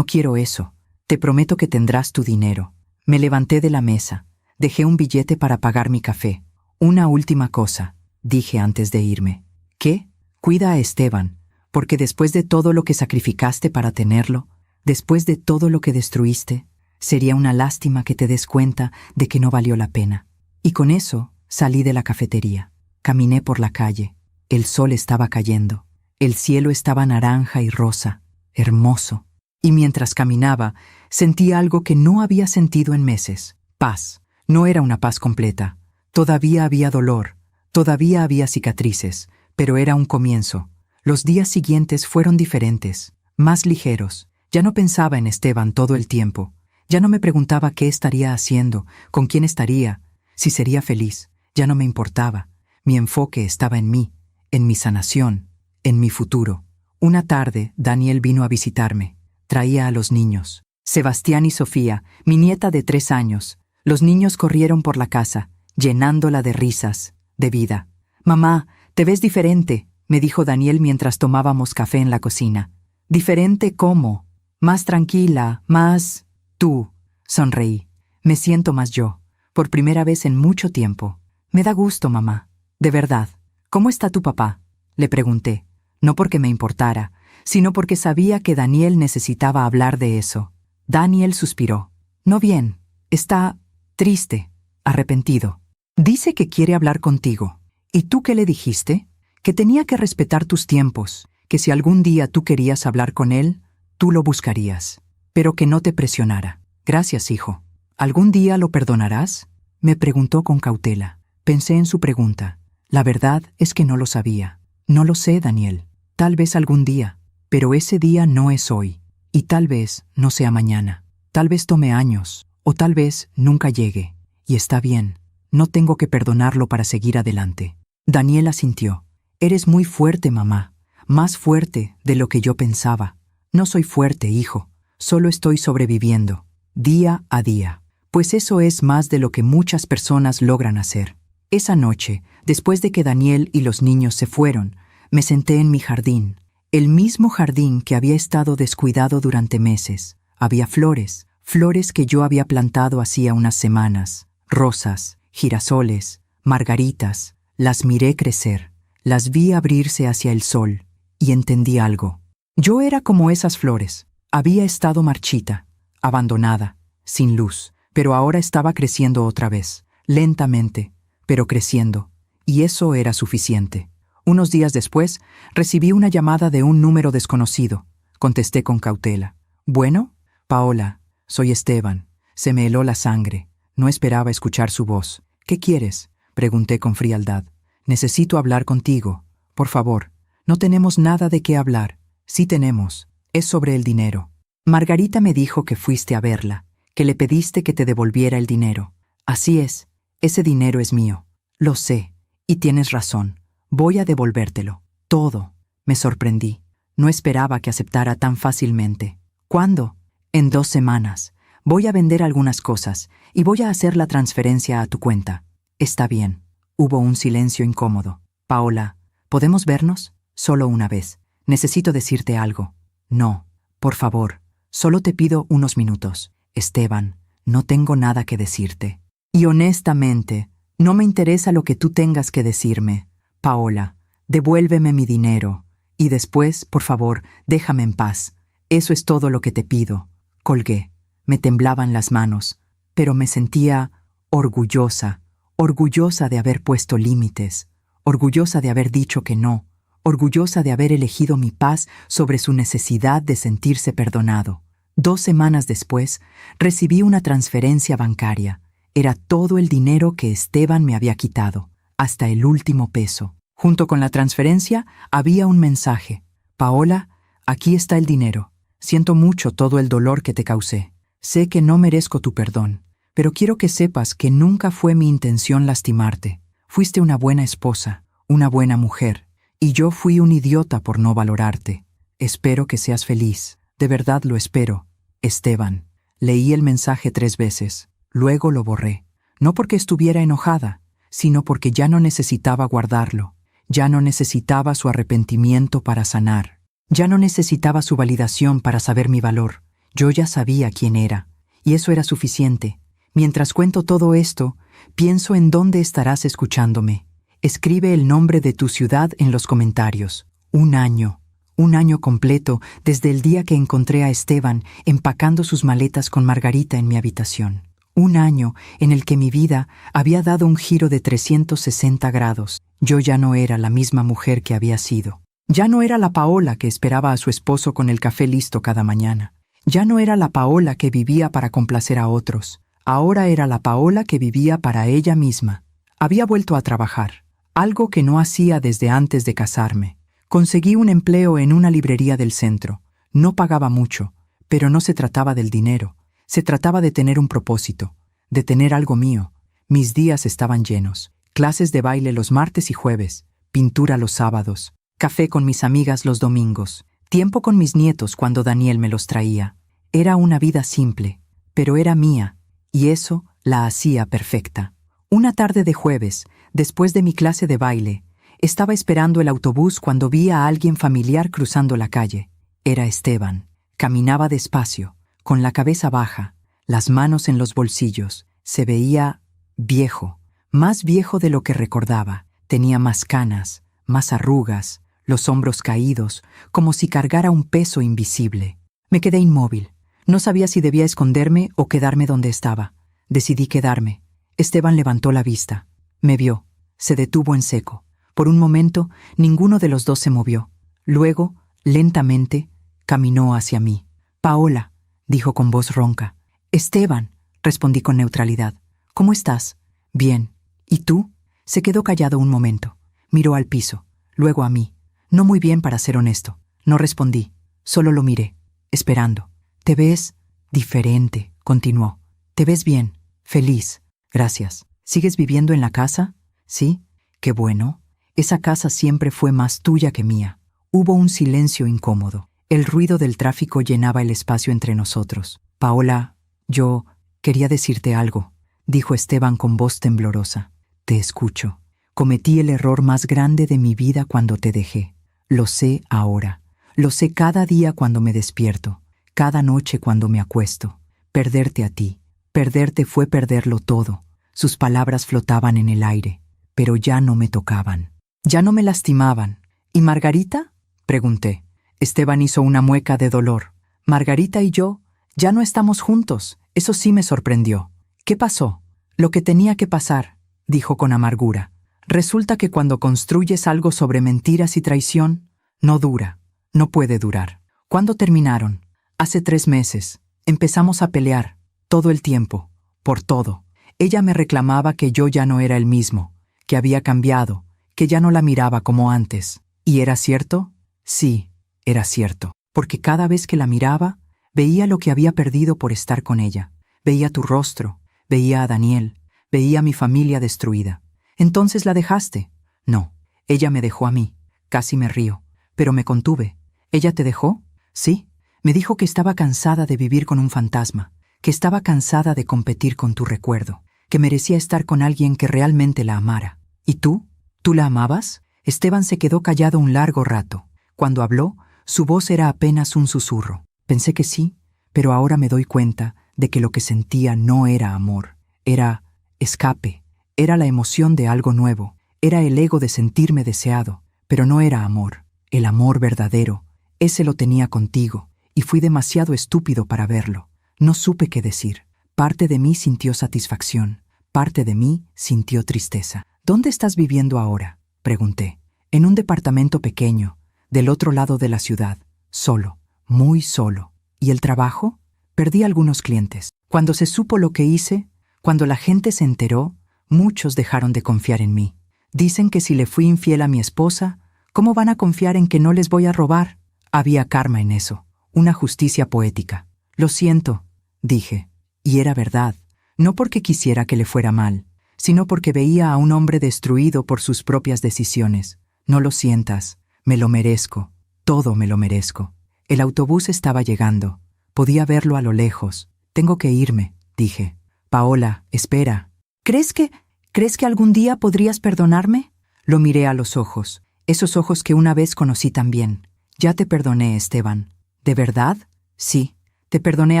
quiero eso. Te prometo que tendrás tu dinero. Me levanté de la mesa. Dejé un billete para pagar mi café. Una última cosa, dije antes de irme. ¿Qué? Cuida a Esteban, porque después de todo lo que sacrificaste para tenerlo, después de todo lo que destruiste, sería una lástima que te des cuenta de que no valió la pena. Y con eso salí de la cafetería. Caminé por la calle. El sol estaba cayendo. El cielo estaba naranja y rosa, hermoso. Y mientras caminaba, sentí algo que no había sentido en meses. Paz. No era una paz completa. Todavía había dolor. Todavía había cicatrices. Pero era un comienzo. Los días siguientes fueron diferentes, más ligeros. Ya no pensaba en Esteban todo el tiempo. Ya no me preguntaba qué estaría haciendo, con quién estaría, si sería feliz. Ya no me importaba. Mi enfoque estaba en mí, en mi sanación, en mi futuro. Una tarde, Daniel vino a visitarme. Traía a los niños. Sebastián y Sofía, mi nieta de 3 años. Los niños corrieron por la casa, llenándola de risas, de vida. «Mamá, te ves diferente», me dijo Daniel mientras tomábamos café en la cocina. «¿Diferente cómo?» «Más tranquila, más...» «Tú», sonreí. «Me siento más yo, por primera vez en mucho tiempo». «Me da gusto, mamá. De verdad. ¿Cómo está tu papá?», le pregunté, no porque me importara, sino porque sabía que Daniel necesitaba hablar de eso. Daniel suspiró. «No bien. Está triste, arrepentido. Dice que quiere hablar contigo. ¿Y tú qué le dijiste? Que tenía que respetar tus tiempos, que si algún día tú querías hablar con él, tú lo buscarías, pero que no te presionara». «Gracias, hijo». «¿Algún día lo perdonarás?», me preguntó con cautela. Pensé en su pregunta. La verdad es que no lo sabía. «No lo sé, Daniel. Tal vez algún día, pero ese día no es hoy. Y tal vez no sea mañana. Tal vez tome años, o tal vez nunca llegue. Y está bien. No tengo que perdonarlo para seguir adelante». Daniel asintió. «Eres muy fuerte, mamá. Más fuerte de lo que yo pensaba». «No soy fuerte, hijo. Solo estoy sobreviviendo, día a día. Pues eso es más de lo que muchas personas logran hacer». Esa noche, después de que Daniel y los niños se fueron, me senté en mi jardín, el mismo jardín que había estado descuidado durante meses. Había flores, flores que yo había plantado hacía unas semanas, rosas, girasoles, margaritas. Las miré crecer, las vi abrirse hacia el sol, y entendí algo. Yo era como esas flores. Había estado marchita, abandonada, sin luz, pero ahora estaba creciendo otra vez, lentamente, pero creciendo, y eso era suficiente. Unos días después, recibí una llamada de un número desconocido. Contesté con cautela. «Bueno, Paola, soy Esteban». Se me heló la sangre. No esperaba escuchar su voz. «¿Qué quieres?», pregunté con frialdad. «Necesito hablar contigo. Por favor, no tenemos nada de qué hablar». «Sí tenemos. Es sobre el dinero. Margarita me dijo que fuiste a verla, que le pediste que te devolviera el dinero». «Así es. Ese dinero es mío». «Lo sé. Y tienes razón. Voy a devolvértelo. Todo». Me sorprendí. No esperaba que aceptara tan fácilmente. «¿Cuándo?» «En 2 semanas. Voy a vender algunas cosas y voy a hacer la transferencia a tu cuenta». «Está bien». Hubo un silencio incómodo. «Paola, ¿podemos vernos? Solo una vez. Necesito decirte algo». «No, por favor. Solo te pido unos minutos». «Esteban, no tengo nada que decirte. Y honestamente, no me interesa lo que tú tengas que decirme. Paola, devuélveme mi dinero. Y después, por favor, déjame en paz. Eso es todo lo que te pido». Colgué. Me temblaban las manos, pero me sentía orgullosa, orgullosa de haber puesto límites, orgullosa de haber dicho que no, orgullosa de haber elegido mi paz sobre su necesidad de sentirse perdonado. 2 semanas después, recibí una transferencia bancaria. Era todo el dinero que Esteban me había quitado, hasta el último peso. Junto con la transferencia había un mensaje. «Paola, aquí está el dinero. Siento mucho todo el dolor que te causé. Sé que no merezco tu perdón, pero quiero que sepas que nunca fue mi intención lastimarte. Fuiste una buena esposa, una buena mujer, y yo fui un idiota por no valorarte. Espero que seas feliz. De verdad lo espero. Esteban». Leí el mensaje 3 veces. Luego lo borré. No porque estuviera enojada, sino porque ya no necesitaba guardarlo. Ya no necesitaba su arrepentimiento para sanar. Ya no necesitaba su validación para saber mi valor. Yo ya sabía quién era, y eso era suficiente. Mientras cuento todo esto, pienso en dónde estarás escuchándome. Escribe el nombre de tu ciudad en los comentarios. Un año completo desde el día que encontré a Esteban empacando sus maletas con Margarita en mi habitación. Un año en el que mi vida había dado un giro de 360 grados. Yo ya no era la misma mujer que había sido. Ya no era la Paola que esperaba a su esposo con el café listo cada mañana. Ya no era la Paola que vivía para complacer a otros. Ahora era la Paola que vivía para ella misma. Había vuelto a trabajar, algo que no hacía desde antes de casarme. Conseguí un empleo en una librería del centro. No pagaba mucho, pero no se trataba del dinero. Se trataba de tener un propósito, de tener algo mío. Mis días estaban llenos. Clases de baile los martes y jueves, pintura los sábados, café con mis amigas los domingos, tiempo con mis nietos cuando Daniel me los traía. Era una vida simple, pero era mía, y eso la hacía perfecta. Una tarde de jueves, después de mi clase de baile, estaba esperando el autobús cuando vi a alguien familiar cruzando la calle. Era Esteban. Caminaba despacio, con la cabeza baja, las manos en los bolsillos. Se veía viejo, más viejo de lo que recordaba. Tenía más canas, más arrugas, los hombros caídos, como si cargara un peso invisible. Me quedé inmóvil. No sabía si debía esconderme o quedarme donde estaba. Decidí quedarme. Esteban levantó la vista. Me vio. Se detuvo en seco. Por un momento, ninguno de los dos se movió. Luego, lentamente, caminó hacia mí. «Paola», dijo con voz ronca. «Esteban», respondí con neutralidad. «¿Cómo estás?» «Bien. ¿Y tú?» Se quedó callado un momento. Miró al piso, luego a mí. No muy bien, para ser honesto. No respondí. Solo lo miré, esperando. «Te ves diferente», continuó. «Te ves bien, feliz. Gracias. ¿Sigues viviendo en la casa?» «Sí». «Qué bueno. Esa casa siempre fue más tuya que mía». Hubo un silencio incómodo. El ruido del tráfico llenaba el espacio entre nosotros. «Paola, yo quería decirte algo», dijo Esteban con voz temblorosa. «Te escucho. Cometí el error más grande de mi vida cuando te dejé. Lo sé ahora. Lo sé cada día cuando me despierto, cada noche cuando me acuesto. Perderte a ti. Perderte fue perderlo todo». Sus palabras flotaban en el aire, pero ya no me tocaban. Ya no me lastimaban. «¿Y Margarita?», pregunté. Esteban hizo una mueca de dolor. «Margarita y yo ya no estamos juntos». Eso sí me sorprendió. «¿Qué pasó?» «Lo que tenía que pasar», dijo con amargura. «Resulta que cuando construyes algo sobre mentiras y traición, no dura, no puede durar». «¿Cuándo terminaron?» «Hace 3 meses. Empezamos a pelear, todo el tiempo, por todo. Ella me reclamaba que yo ya no era el mismo, que había cambiado, que ya no la miraba como antes». «¿Y era cierto?» «Sí, era cierto, porque cada vez que la miraba, veía lo que había perdido por estar con ella. Veía tu rostro, veía a Daniel, veía a mi familia destruida». «¿Entonces la dejaste?» «No, ella me dejó a mí». Casi me río, pero me contuve. «¿Ella te dejó?» «Sí. Me dijo que estaba cansada de vivir con un fantasma, que estaba cansada de competir con tu recuerdo, que merecía estar con alguien que realmente la amara». «¿Y tú? ¿Tú la amabas?» Esteban se quedó callado un largo rato. Cuando habló, su voz era apenas un susurro. Pensé que sí, pero ahora me doy cuenta de que lo que sentía no era amor. Era escape, era la emoción de algo nuevo, era el ego de sentirme deseado, pero no era amor. El amor verdadero, ese lo tenía contigo, y fui demasiado estúpido para verlo. No supe qué decir. Parte de mí sintió satisfacción, parte de mí sintió tristeza. «¿Dónde estás viviendo ahora?», pregunté. «En un departamento pequeño, del otro lado de la ciudad, solo, muy solo». «¿Y el trabajo?» «Perdí algunos clientes. Cuando se supo lo que hice, cuando la gente se enteró, muchos dejaron de confiar en mí. Dicen que si le fui infiel a mi esposa, ¿cómo van a confiar en que no les voy a robar?». Había karma en eso, una justicia poética. «Lo siento», dije. Y era verdad, no porque quisiera que le fuera mal, sino porque veía a un hombre destruido por sus propias decisiones. «No lo sientas, me lo merezco, todo me lo merezco». El autobús estaba llegando. Podía verlo a lo lejos. «Tengo que irme», dije. «Paola, espera». ¿Crees que algún día podrías perdonarme?» Lo miré a los ojos, esos ojos que una vez conocí tan bien. «Ya te perdoné, Esteban». «¿De verdad?» «Sí, te perdoné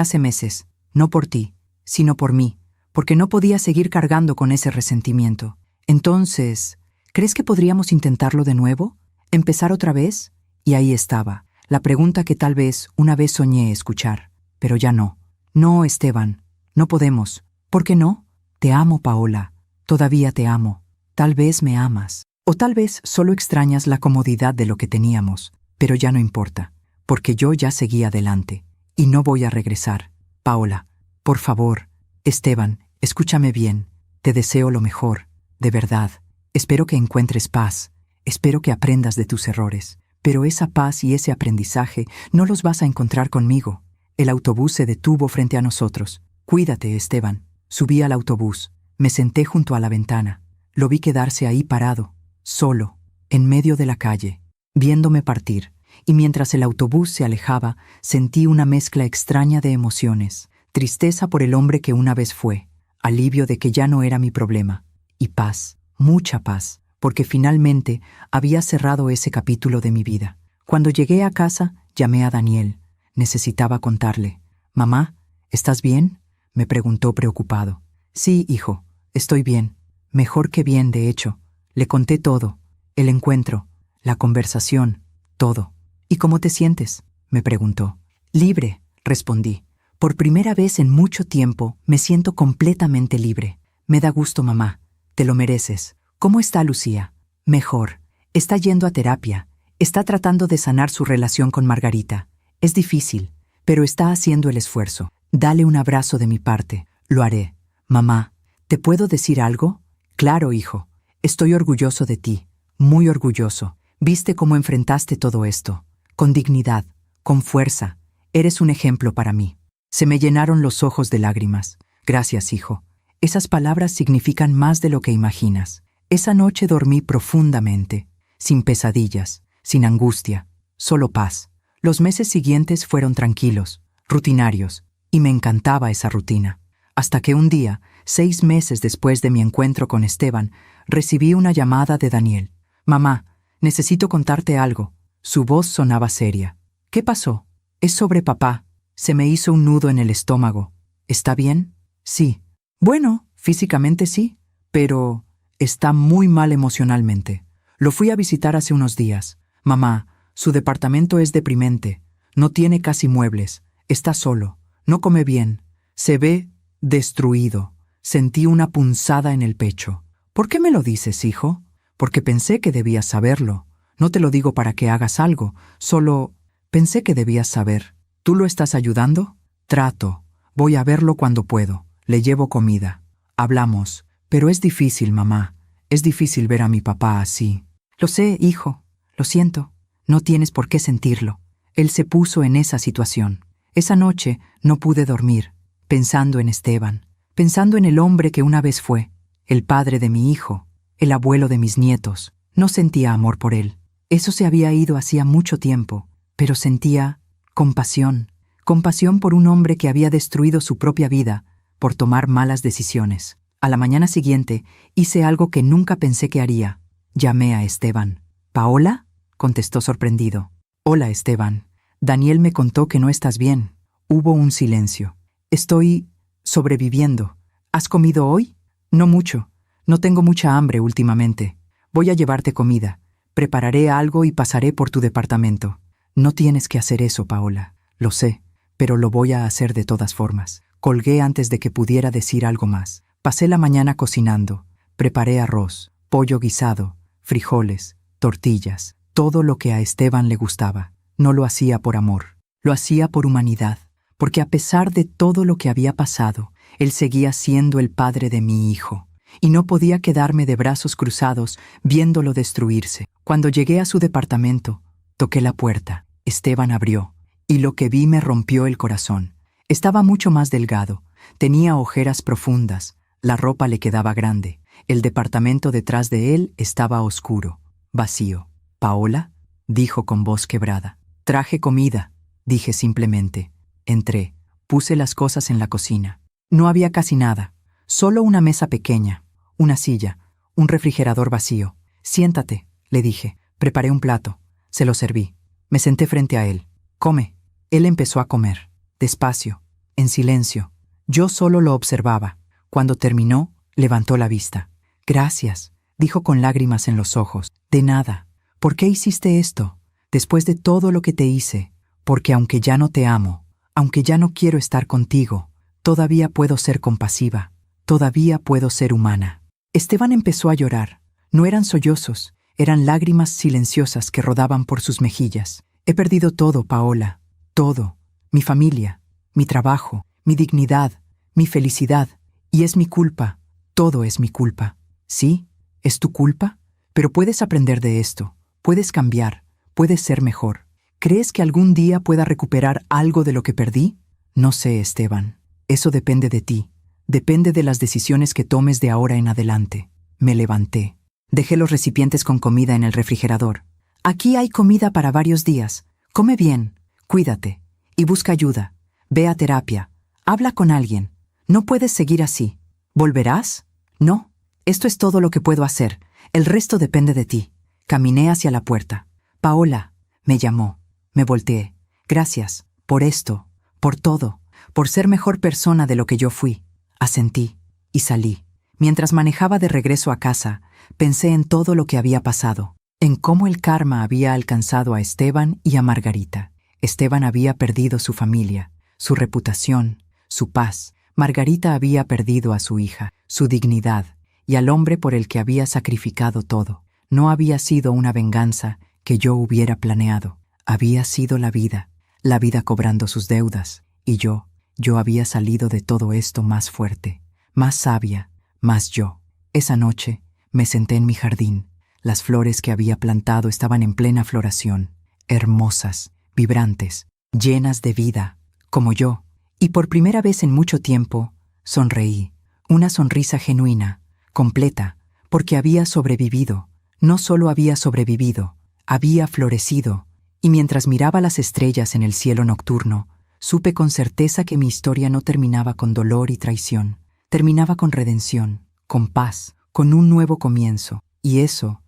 hace meses, no por ti, sino por mí, porque no podía seguir cargando con ese resentimiento». «Entonces, ¿crees que podríamos intentarlo de nuevo? ¿Empezar otra vez?» Y ahí estaba, la pregunta que tal vez una vez soñé escuchar, pero ya no. «No, Esteban, no podemos». «¿Por qué no?» «Te amo, Paola, todavía te amo. Tal vez me amas, o tal vez solo extrañas la comodidad de lo que teníamos, pero ya no importa, porque yo ya seguí adelante, y no voy a regresar. Paola, por favor». «Esteban, escúchame bien, te deseo lo mejor, de verdad. Espero que encuentres paz, espero que aprendas de tus errores, pero esa paz y ese aprendizaje no los vas a encontrar conmigo». El autobús se detuvo frente a nosotros. «Cuídate, Esteban». Subí al autobús, me senté junto a la ventana. Lo vi quedarse ahí parado, solo, en medio de la calle, viéndome partir, y mientras el autobús se alejaba, sentí una mezcla extraña de emociones. Tristeza por el hombre que una vez fue, alivio de que ya no era mi problema, y paz, mucha paz, porque finalmente había cerrado ese capítulo de mi vida. Cuando llegué a casa, llamé a Daniel. Necesitaba contarle. «Mamá, ¿estás bien?», me preguntó preocupado. «Sí, hijo, estoy bien. Mejor que bien, de hecho». Le conté todo, el encuentro, la conversación, todo. «¿Y cómo te sientes?», me preguntó. «Libre», respondí. «Por primera vez en mucho tiempo me siento completamente libre. Me da gusto, mamá. Te lo mereces. ¿Cómo está Lucía?». «Mejor. Está yendo a terapia. Está tratando de sanar su relación con Margarita. Es difícil, pero está haciendo el esfuerzo. Dale un abrazo de mi parte». «Lo haré». «Mamá, ¿te puedo decir algo?». «Claro, hijo. Estoy orgulloso de ti, muy orgulloso. ¿Viste cómo enfrentaste todo esto? Con dignidad, con fuerza. Eres un ejemplo para mí». Se me llenaron los ojos de lágrimas. «Gracias, hijo. Esas palabras significan más de lo que imaginas». Esa noche dormí profundamente, sin pesadillas, sin angustia, solo paz. Los meses siguientes fueron tranquilos, rutinarios, y me encantaba esa rutina. Hasta que un día, 6 meses después de mi encuentro con Esteban, recibí una llamada de Daniel. «Mamá, necesito contarte algo». Su voz sonaba seria. «¿Qué pasó?». «Es sobre papá». Se me hizo un nudo en el estómago. «¿Está bien?». «Sí». «Bueno, físicamente sí, pero está muy mal emocionalmente. Lo fui a visitar hace unos días. Mamá, su departamento es deprimente. No tiene casi muebles. Está solo. No come bien. Se ve destruido». Sentí una punzada en el pecho. «¿Por qué me lo dices, hijo?». «Porque pensé que debías saberlo. No te lo digo para que hagas algo, solo pensé que debías saber. ¿Tú lo estás ayudando?». «Trato. Voy a verlo cuando puedo. Le llevo comida. Hablamos. Pero es difícil, mamá. Es difícil ver a mi papá así». «Lo sé, hijo. Lo siento. No tienes por qué sentirlo». Él se puso en esa situación. Esa noche no pude dormir, pensando en Esteban, pensando en el hombre que una vez fue, el padre de mi hijo, el abuelo de mis nietos. No sentía amor por él. Eso se había ido hacía mucho tiempo, pero sentía compasión. Compasión por un hombre que había destruido su propia vida por tomar malas decisiones. A la mañana siguiente hice algo que nunca pensé que haría. Llamé a Esteban. «¿Paola?», contestó sorprendido. «Hola, Esteban. Daniel me contó que no estás bien». Hubo un silencio. «Estoy sobreviviendo. ¿Has comido hoy?». «No mucho. No tengo mucha hambre últimamente. Voy a llevarte comida. Prepararé algo y pasaré por tu departamento». «No tienes que hacer eso, Paola. Lo sé, pero lo voy a hacer de todas formas». Colgué antes de que pudiera decir algo más. Pasé la mañana cocinando. Preparé arroz, pollo guisado, frijoles, tortillas, todo lo que a Esteban le gustaba. No lo hacía por amor, lo hacía por humanidad, porque a pesar de todo lo que había pasado, él seguía siendo el padre de mi hijo, y no podía quedarme de brazos cruzados viéndolo destruirse. Cuando llegué a su departamento, toqué la puerta. Esteban abrió, y lo que vi me rompió el corazón. Estaba mucho más delgado, tenía ojeras profundas, la ropa le quedaba grande, el departamento detrás de él estaba oscuro, vacío. «¿Paola?», dijo con voz quebrada. «Traje comida», dije simplemente. Entré, puse las cosas en la cocina. No había casi nada, solo una mesa pequeña, una silla, un refrigerador vacío. «Siéntate», le dije. Preparé un plato, se lo serví. Me senté frente a él. «Come». Él empezó a comer, despacio, en silencio. Yo solo lo observaba. Cuando terminó, levantó la vista. «Gracias», dijo con lágrimas en los ojos. «De nada. ¿Por qué hiciste esto? Después de todo lo que te hice. Porque aunque ya no te amo, aunque ya no quiero estar contigo, todavía puedo ser compasiva, todavía puedo ser humana». Esteban empezó a llorar. No eran sollozos, eran lágrimas silenciosas que rodaban por sus mejillas. «He perdido todo, Paola. Todo. Mi familia, mi trabajo, mi dignidad, mi felicidad. Y es mi culpa. Todo es mi culpa». «¿Sí? ¿Es tu culpa? Pero puedes aprender de esto. Puedes cambiar. Puedes ser mejor. ¿Crees que algún día pueda recuperar algo de lo que perdí?». «No sé, Esteban. Eso depende de ti. Depende de las decisiones que tomes de ahora en adelante». Me levanté. Dejé los recipientes con comida en el refrigerador. «Aquí hay comida para varios días. Come bien. Cuídate. Y busca ayuda. Ve a terapia. Habla con alguien. No puedes seguir así». ¿Volverás? No. Esto es todo lo que puedo hacer. El resto depende de ti. Caminé hacia la puerta. Paola, me llamó. Me volteé. Gracias, por esto, por todo, por ser mejor persona de lo que yo fui. Asentí y salí. Mientras manejaba de regreso a casa, pensé en todo lo que había pasado, en cómo el karma había alcanzado a Esteban y a Margarita. Esteban había perdido su familia, su reputación, su paz. Margarita había perdido a su hija, su dignidad, y al hombre por el que había sacrificado todo. No había sido una venganza que yo hubiera planeado. Había sido la vida cobrando sus deudas, y yo había salido de todo esto más fuerte, más sabia, más yo. Esa noche me senté en mi jardín. Las flores que había plantado estaban en plena floración, hermosas, vibrantes, llenas de vida, como yo. Y por primera vez en mucho tiempo, sonreí, una sonrisa genuina, completa, porque había sobrevivido. No solo había sobrevivido, había florecido. Y mientras miraba las estrellas en el cielo nocturno, supe con certeza que mi historia no terminaba con dolor y traición. Terminaba con redención, con paz, con un nuevo comienzo. Y eso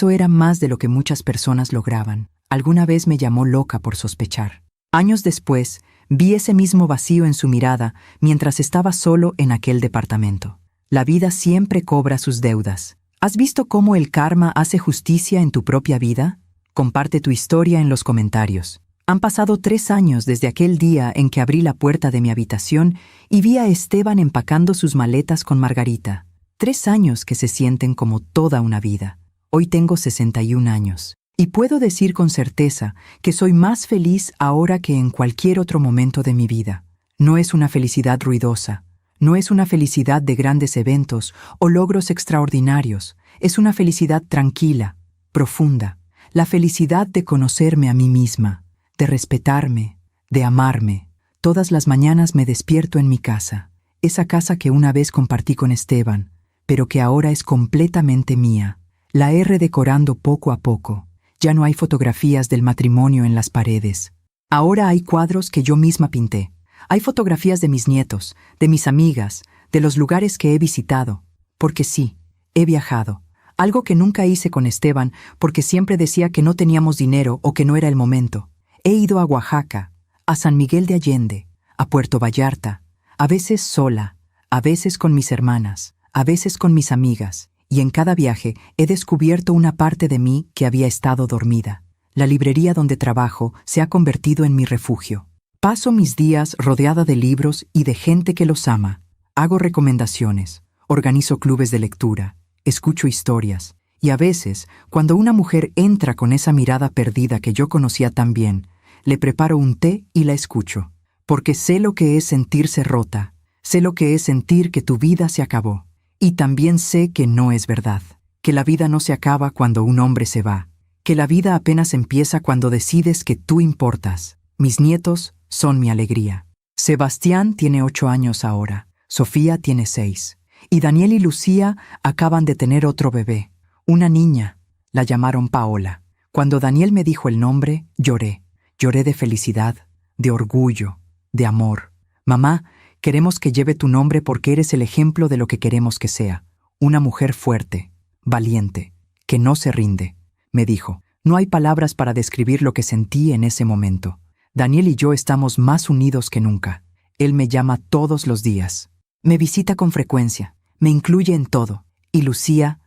era más de lo que muchas personas lograban. Alguna vez me llamó loca por sospechar. Años después, vi ese mismo vacío en su mirada mientras estaba solo en aquel departamento. La vida siempre cobra sus deudas. ¿Has visto cómo el karma hace justicia en tu propia vida? Comparte tu historia en los comentarios. Han pasado 3 años desde aquel día en que abrí la puerta de mi habitación y vi a Esteban empacando sus maletas con Margarita. 3 años que se sienten como toda una vida. Hoy tengo 61 años. Y puedo decir con certeza que soy más feliz ahora que en cualquier otro momento de mi vida. No es una felicidad ruidosa, no es una felicidad de grandes eventos o logros extraordinarios, es una felicidad tranquila, profunda, la felicidad de conocerme a mí misma, de respetarme, de amarme. Todas las mañanas me despierto en mi casa, esa casa que una vez compartí con Esteban, pero que ahora es completamente mía. La he redecorando poco a poco. Ya no hay fotografías del matrimonio en las paredes. Ahora hay cuadros que yo misma pinté. Hay fotografías de mis nietos, de mis amigas, de los lugares que he visitado. Porque sí, he viajado. Algo que nunca hice con Esteban porque siempre decía que no teníamos dinero o que no era el momento. He ido a Oaxaca, a San Miguel de Allende, a Puerto Vallarta, a veces sola, a veces con mis hermanas, a veces con mis amigas. Y en cada viaje he descubierto una parte de mí que había estado dormida. La librería donde trabajo se ha convertido en mi refugio. Paso mis días rodeada de libros y de gente que los ama. Hago recomendaciones, organizo clubes de lectura, escucho historias. Y a veces, cuando una mujer entra con esa mirada perdida que yo conocía tan bien, le preparo un té y la escucho. Porque sé lo que es sentirse rota, sé lo que es sentir que tu vida se acabó. Y también sé que no es verdad, que la vida no se acaba cuando un hombre se va, que la vida apenas empieza cuando decides que tú importas. Mis nietos son mi alegría. Sebastián tiene 8 años ahora, Sofía tiene 6, y Daniel y Lucía acaban de tener otro bebé, una niña. La llamaron Paola. Cuando Daniel me dijo el nombre, lloré. Lloré de felicidad, de orgullo, de amor. Mamá, queremos que lleve tu nombre porque eres el ejemplo de lo que queremos que sea. Una mujer fuerte, valiente, que no se rinde, me dijo. No hay palabras para describir lo que sentí en ese momento. Daniel y yo estamos más unidos que nunca. Él me llama todos los días. Me visita con frecuencia, me incluye en todo. Y Lucía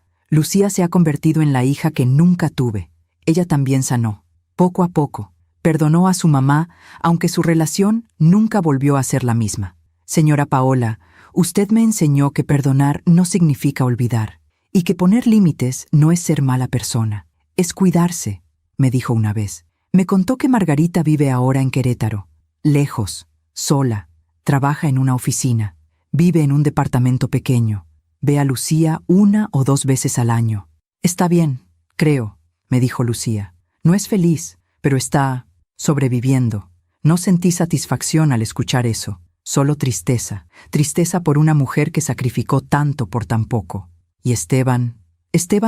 se ha convertido en la hija que nunca tuve. Ella también sanó, poco a poco. Perdonó a su mamá, aunque su relación nunca volvió a ser la misma. Señora Paola, usted me enseñó que perdonar no significa olvidar, y que poner límites no es ser mala persona, es cuidarse, me dijo una vez. Me contó que Margarita vive ahora en Querétaro, lejos, sola, trabaja en una oficina, vive en un departamento pequeño, ve a Lucía 1 o 2 veces al año. Está bien, creo, me dijo Lucía. No es feliz, pero está sobreviviendo. No sentí satisfacción al escuchar eso. Solo tristeza, tristeza por una mujer que sacrificó tanto por tan poco. Y Esteban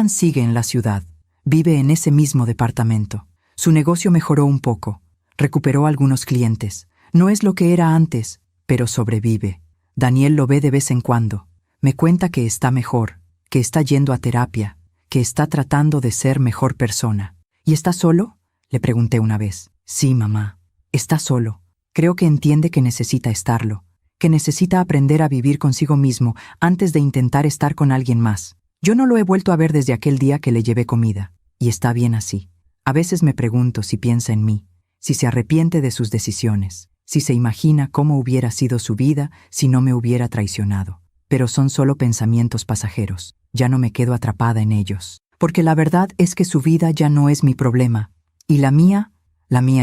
sigue en la ciudad, vive en ese mismo departamento. Su negocio mejoró un poco, recuperó algunos clientes. No es lo que era antes, pero sobrevive. Daniel lo ve de vez en cuando. Me cuenta que está mejor, que está yendo a terapia, que está tratando de ser mejor persona. ¿Y está solo?, le pregunté una vez. Sí, mamá, está solo. Creo que entiende que necesita estarlo, que necesita aprender a vivir consigo mismo antes de intentar estar con alguien más. Yo no lo he vuelto a ver desde aquel día que le llevé comida, y está bien así. A veces me pregunto si piensa en mí, si se arrepiente de sus decisiones, si se imagina cómo hubiera sido su vida si no me hubiera traicionado. Pero son solo pensamientos pasajeros. Ya no me quedo atrapada en ellos. Porque la verdad es que su vida ya no es mi problema. Y la mía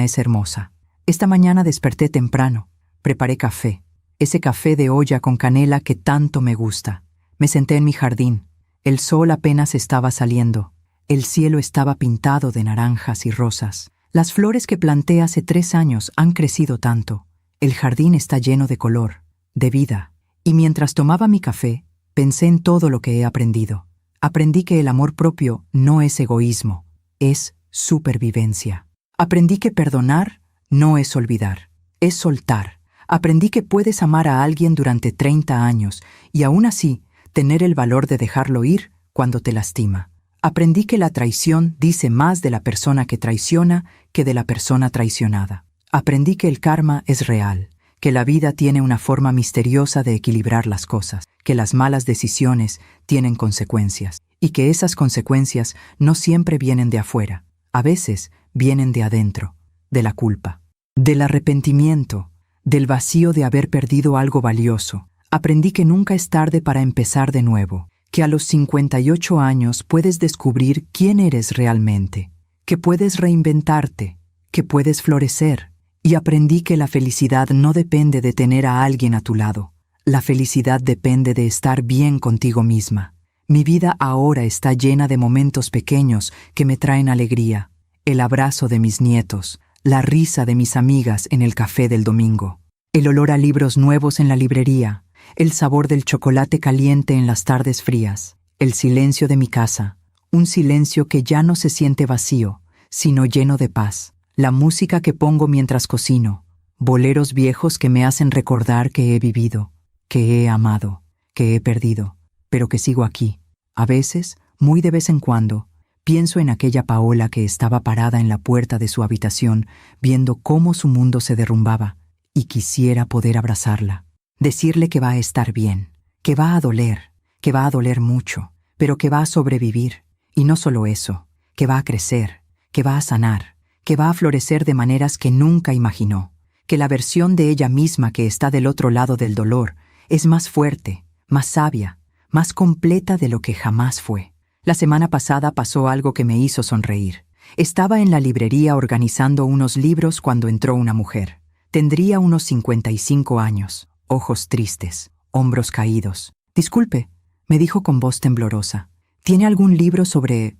es hermosa. Esta mañana desperté temprano. Preparé café. Ese café de olla con canela que tanto me gusta. Me senté en mi jardín. El sol apenas estaba saliendo. El cielo estaba pintado de naranjas y rosas. Las flores que planté hace 3 años han crecido tanto. El jardín está lleno de color, de vida. Y mientras tomaba mi café, pensé en todo lo que he aprendido. Aprendí que el amor propio no es egoísmo, es supervivencia. Aprendí que perdonar no es olvidar, es soltar. Aprendí que puedes amar a alguien durante 30 años y aún así tener el valor de dejarlo ir cuando te lastima. Aprendí que la traición dice más de la persona que traiciona que de la persona traicionada. Aprendí que el karma es real, que la vida tiene una forma misteriosa de equilibrar las cosas, que las malas decisiones tienen consecuencias, y que esas consecuencias no siempre vienen de afuera, a veces vienen de adentro, de la culpa, del arrepentimiento, del vacío de haber perdido algo valioso. Aprendí que nunca es tarde para empezar de nuevo, que a los 58 años puedes descubrir quién eres realmente, que puedes reinventarte, que puedes florecer. Y aprendí que la felicidad no depende de tener a alguien a tu lado. La felicidad depende de estar bien contigo misma. Mi vida ahora está llena de momentos pequeños que me traen alegría. El abrazo de mis nietos, la risa de mis amigas en el café del domingo, el olor a libros nuevos en la librería, el sabor del chocolate caliente en las tardes frías, el silencio de mi casa, un silencio que ya no se siente vacío, sino lleno de paz. La música que pongo mientras cocino, boleros viejos que me hacen recordar que he vivido, que he amado, que he perdido, pero que sigo aquí. A veces, muy de vez en cuando, pienso en aquella Paola que estaba parada en la puerta de su habitación, viendo cómo su mundo se derrumbaba, y quisiera poder abrazarla, decirle que va a estar bien, que va a doler mucho, pero que va a sobrevivir, y no solo eso, que va a crecer, que va a sanar, que va a florecer de maneras que nunca imaginó, que la versión de ella misma que está del otro lado del dolor es más fuerte, más sabia, más completa de lo que jamás fue. La semana pasada pasó algo que me hizo sonreír. Estaba en la librería organizando unos libros cuando entró una mujer. Tendría unos 55 años, ojos tristes, hombros caídos. «Disculpe», me dijo con voz temblorosa. «¿Tiene algún libro sobre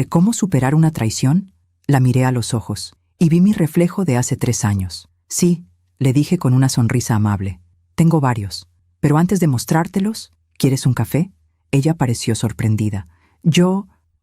cómo superar una traición?» La miré a los ojos y vi mi reflejo de hace 3 años. «Sí», le dije con una sonrisa amable. «Tengo varios. Pero antes de mostrártelos, ¿quieres un café?» Ella pareció sorprendida.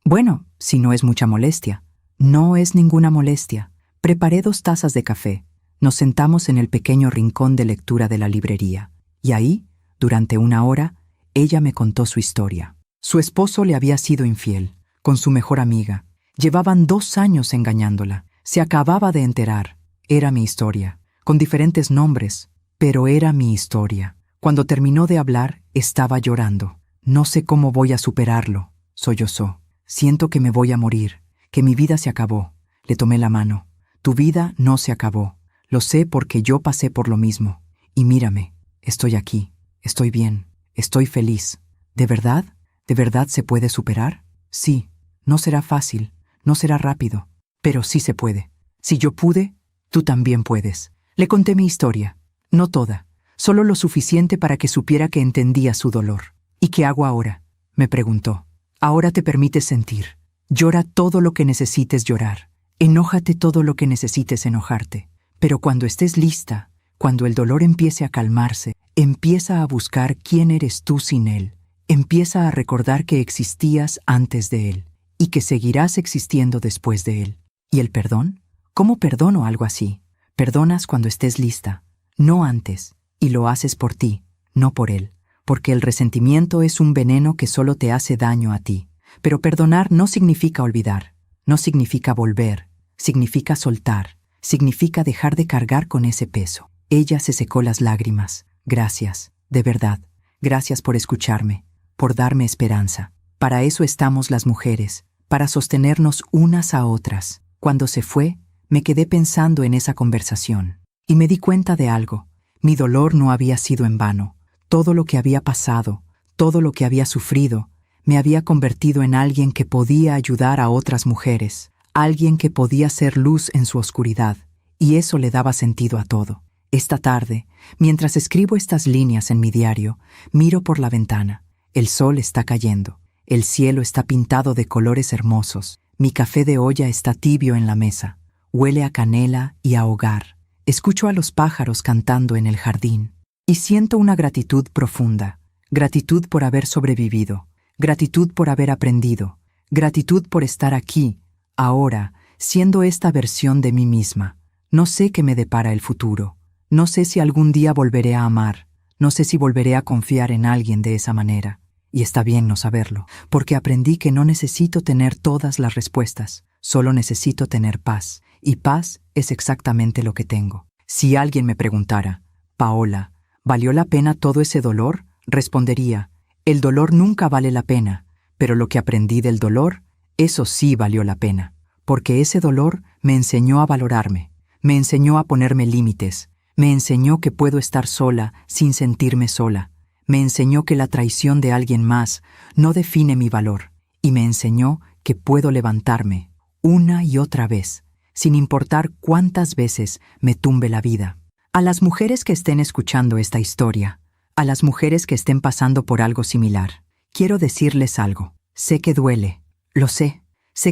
Bueno, si no es mucha molestia». «No es ninguna molestia». Preparé 2 tazas de café. Nos sentamos en el pequeño rincón de lectura de la librería. Y ahí, durante 1 hora, ella me contó su historia. Su esposo le había sido infiel, con su mejor amiga. Llevaban 2 años engañándola. Se acababa de enterar. Era mi historia, con diferentes nombres, pero era mi historia. Cuando terminó de hablar, estaba llorando. «No sé cómo voy a superarlo», sollozó. «Siento que me voy a morir, que mi vida se acabó». Le tomé la mano. «Tu vida no se acabó. Lo sé porque yo pasé por lo mismo. Y mírame, estoy aquí, estoy bien, estoy feliz. ¿De verdad? ¿De verdad se puede superar? Sí, no será fácil. No será rápido, pero sí se puede. Si yo pude, tú también puedes». Le conté mi historia, no toda, solo lo suficiente para que supiera que entendía su dolor. «¿Y qué hago ahora?», me preguntó. «Ahora te permites sentir. Llora todo lo que necesites llorar. Enójate todo lo que necesites enojarte. Pero cuando estés lista, cuando el dolor empiece a calmarse, empieza a buscar quién eres tú sin él. Empieza a recordar que existías antes de él y que seguirás existiendo después de él. ¿Y el perdón? ¿Cómo perdono algo así? Perdonas cuando estés lista, no antes, y lo haces por ti, no por él. porque el resentimiento es un veneno que solo te hace daño a ti. Pero perdonar no significa olvidar, no significa volver, significa soltar, significa dejar de cargar con ese peso. Ella se secó las lágrimas. Gracias, de verdad, gracias por escucharme, por darme esperanza. Para eso estamos las mujeres, para sostenernos unas a otras. Cuando se fue, me quedé pensando en esa conversación. Y me di cuenta de algo. Mi dolor no había sido en vano. Todo lo que había pasado, todo lo que había sufrido, me había convertido en alguien que podía ayudar a otras mujeres, alguien que podía ser luz en su oscuridad, y eso le daba sentido a todo. Esta tarde, mientras escribo estas líneas en mi diario, miro por la ventana. El sol está cayendo, el cielo está pintado de colores hermosos, mi café de olla está tibio en la mesa, huele a canela y a hogar. Escucho a los pájaros cantando en el jardín y siento una gratitud profunda, gratitud por haber sobrevivido, gratitud por haber aprendido, gratitud por estar aquí, ahora, siendo esta versión de mí misma. No sé qué me depara el futuro, no sé si algún día volveré a amar, no sé si volveré a confiar en alguien de esa manera. Y está bien no saberlo, porque aprendí que no necesito tener todas las respuestas, solo necesito tener paz, y paz es exactamente lo que tengo. Si alguien me preguntara, Paola, ¿valió la pena todo ese dolor? Respondería, el dolor nunca vale la pena, pero lo que aprendí del dolor, eso sí valió la pena, porque ese dolor me enseñó a valorarme, me enseñó a ponerme límites, me enseñó que puedo estar sola sin sentirme sola, me enseñó que la traición de alguien más no define mi valor, y me enseñó que puedo levantarme una y otra vez, sin importar cuántas veces me tumbe la vida. A las mujeres que estén escuchando esta historia, a las mujeres que estén pasando por algo similar, quiero decirles algo. Sé que duele, lo sé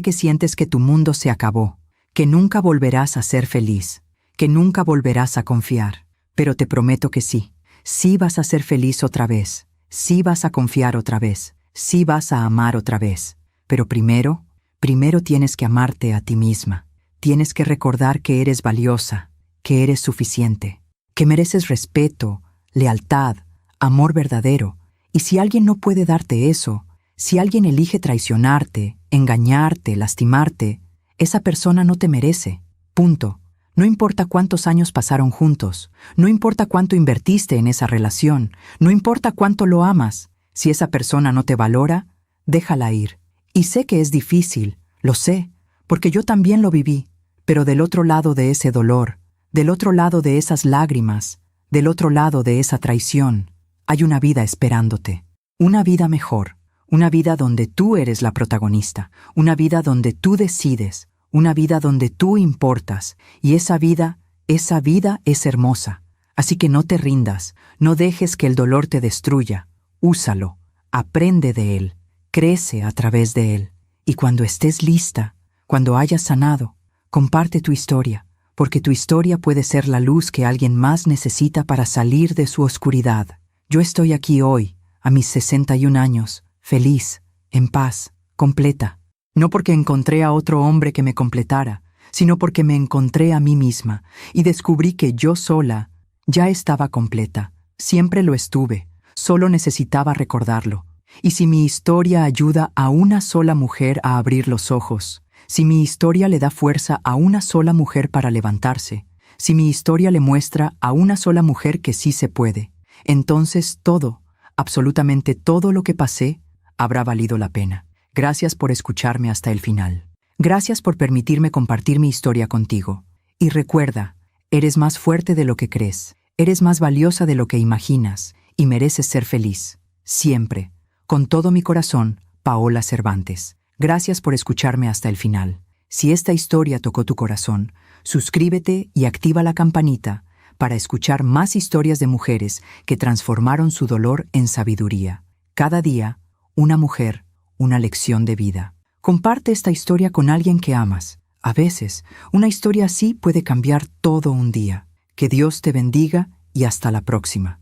que sientes que tu mundo se acabó, que nunca volverás a ser feliz, que nunca volverás a confiar, pero te prometo que sí vas a ser feliz otra vez, sí vas a confiar otra vez, sí vas a amar otra vez. Pero primero tienes que amarte a ti misma. Tienes que recordar que eres valiosa, que eres suficiente, que mereces respeto, lealtad, amor verdadero. Y si alguien no puede darte eso, si alguien elige traicionarte, engañarte, lastimarte, esa persona no te merece. Punto. No importa cuántos años pasaron juntos, no importa cuánto invertiste en esa relación, no importa cuánto lo amas, si esa persona no te valora, déjala ir. Y sé que es difícil, lo sé, porque yo también lo viví, pero del otro lado de ese dolor, del otro lado de esas lágrimas, del otro lado de esa traición, hay una vida esperándote, una vida mejor, una vida donde tú eres la protagonista, una vida donde tú decides, una vida donde tú importas, y esa vida es hermosa. Así que no te rindas, no dejes que el dolor te destruya. Úsalo, aprende de él, crece a través de él. Y cuando estés lista, cuando hayas sanado, comparte tu historia, porque tu historia puede ser la luz que alguien más necesita para salir de su oscuridad. Yo estoy aquí hoy, a mis 61 años, feliz, en paz, completa. No porque encontré a otro hombre que me completara, sino porque me encontré a mí misma y descubrí que yo sola ya estaba completa. Siempre lo estuve, solo necesitaba recordarlo. Y si mi historia ayuda a una sola mujer a abrir los ojos, si mi historia le da fuerza a una sola mujer para levantarse, si mi historia le muestra a una sola mujer que sí se puede, entonces todo, absolutamente todo lo que pasé, habrá valido la pena. Gracias por escucharme hasta el final. Gracias por permitirme compartir mi historia contigo. Y recuerda, eres más fuerte de lo que crees, eres más valiosa de lo que imaginas y mereces ser feliz. Siempre. Con todo mi corazón, Paola Cervantes. Gracias por escucharme hasta el final. Si esta historia tocó tu corazón, suscríbete y activa la campanita para escuchar más historias de mujeres que transformaron su dolor en sabiduría. Cada día, una mujer, una lección de vida. Comparte esta historia con alguien que amas. A veces, una historia así puede cambiar todo un día. Que Dios te bendiga y hasta la próxima.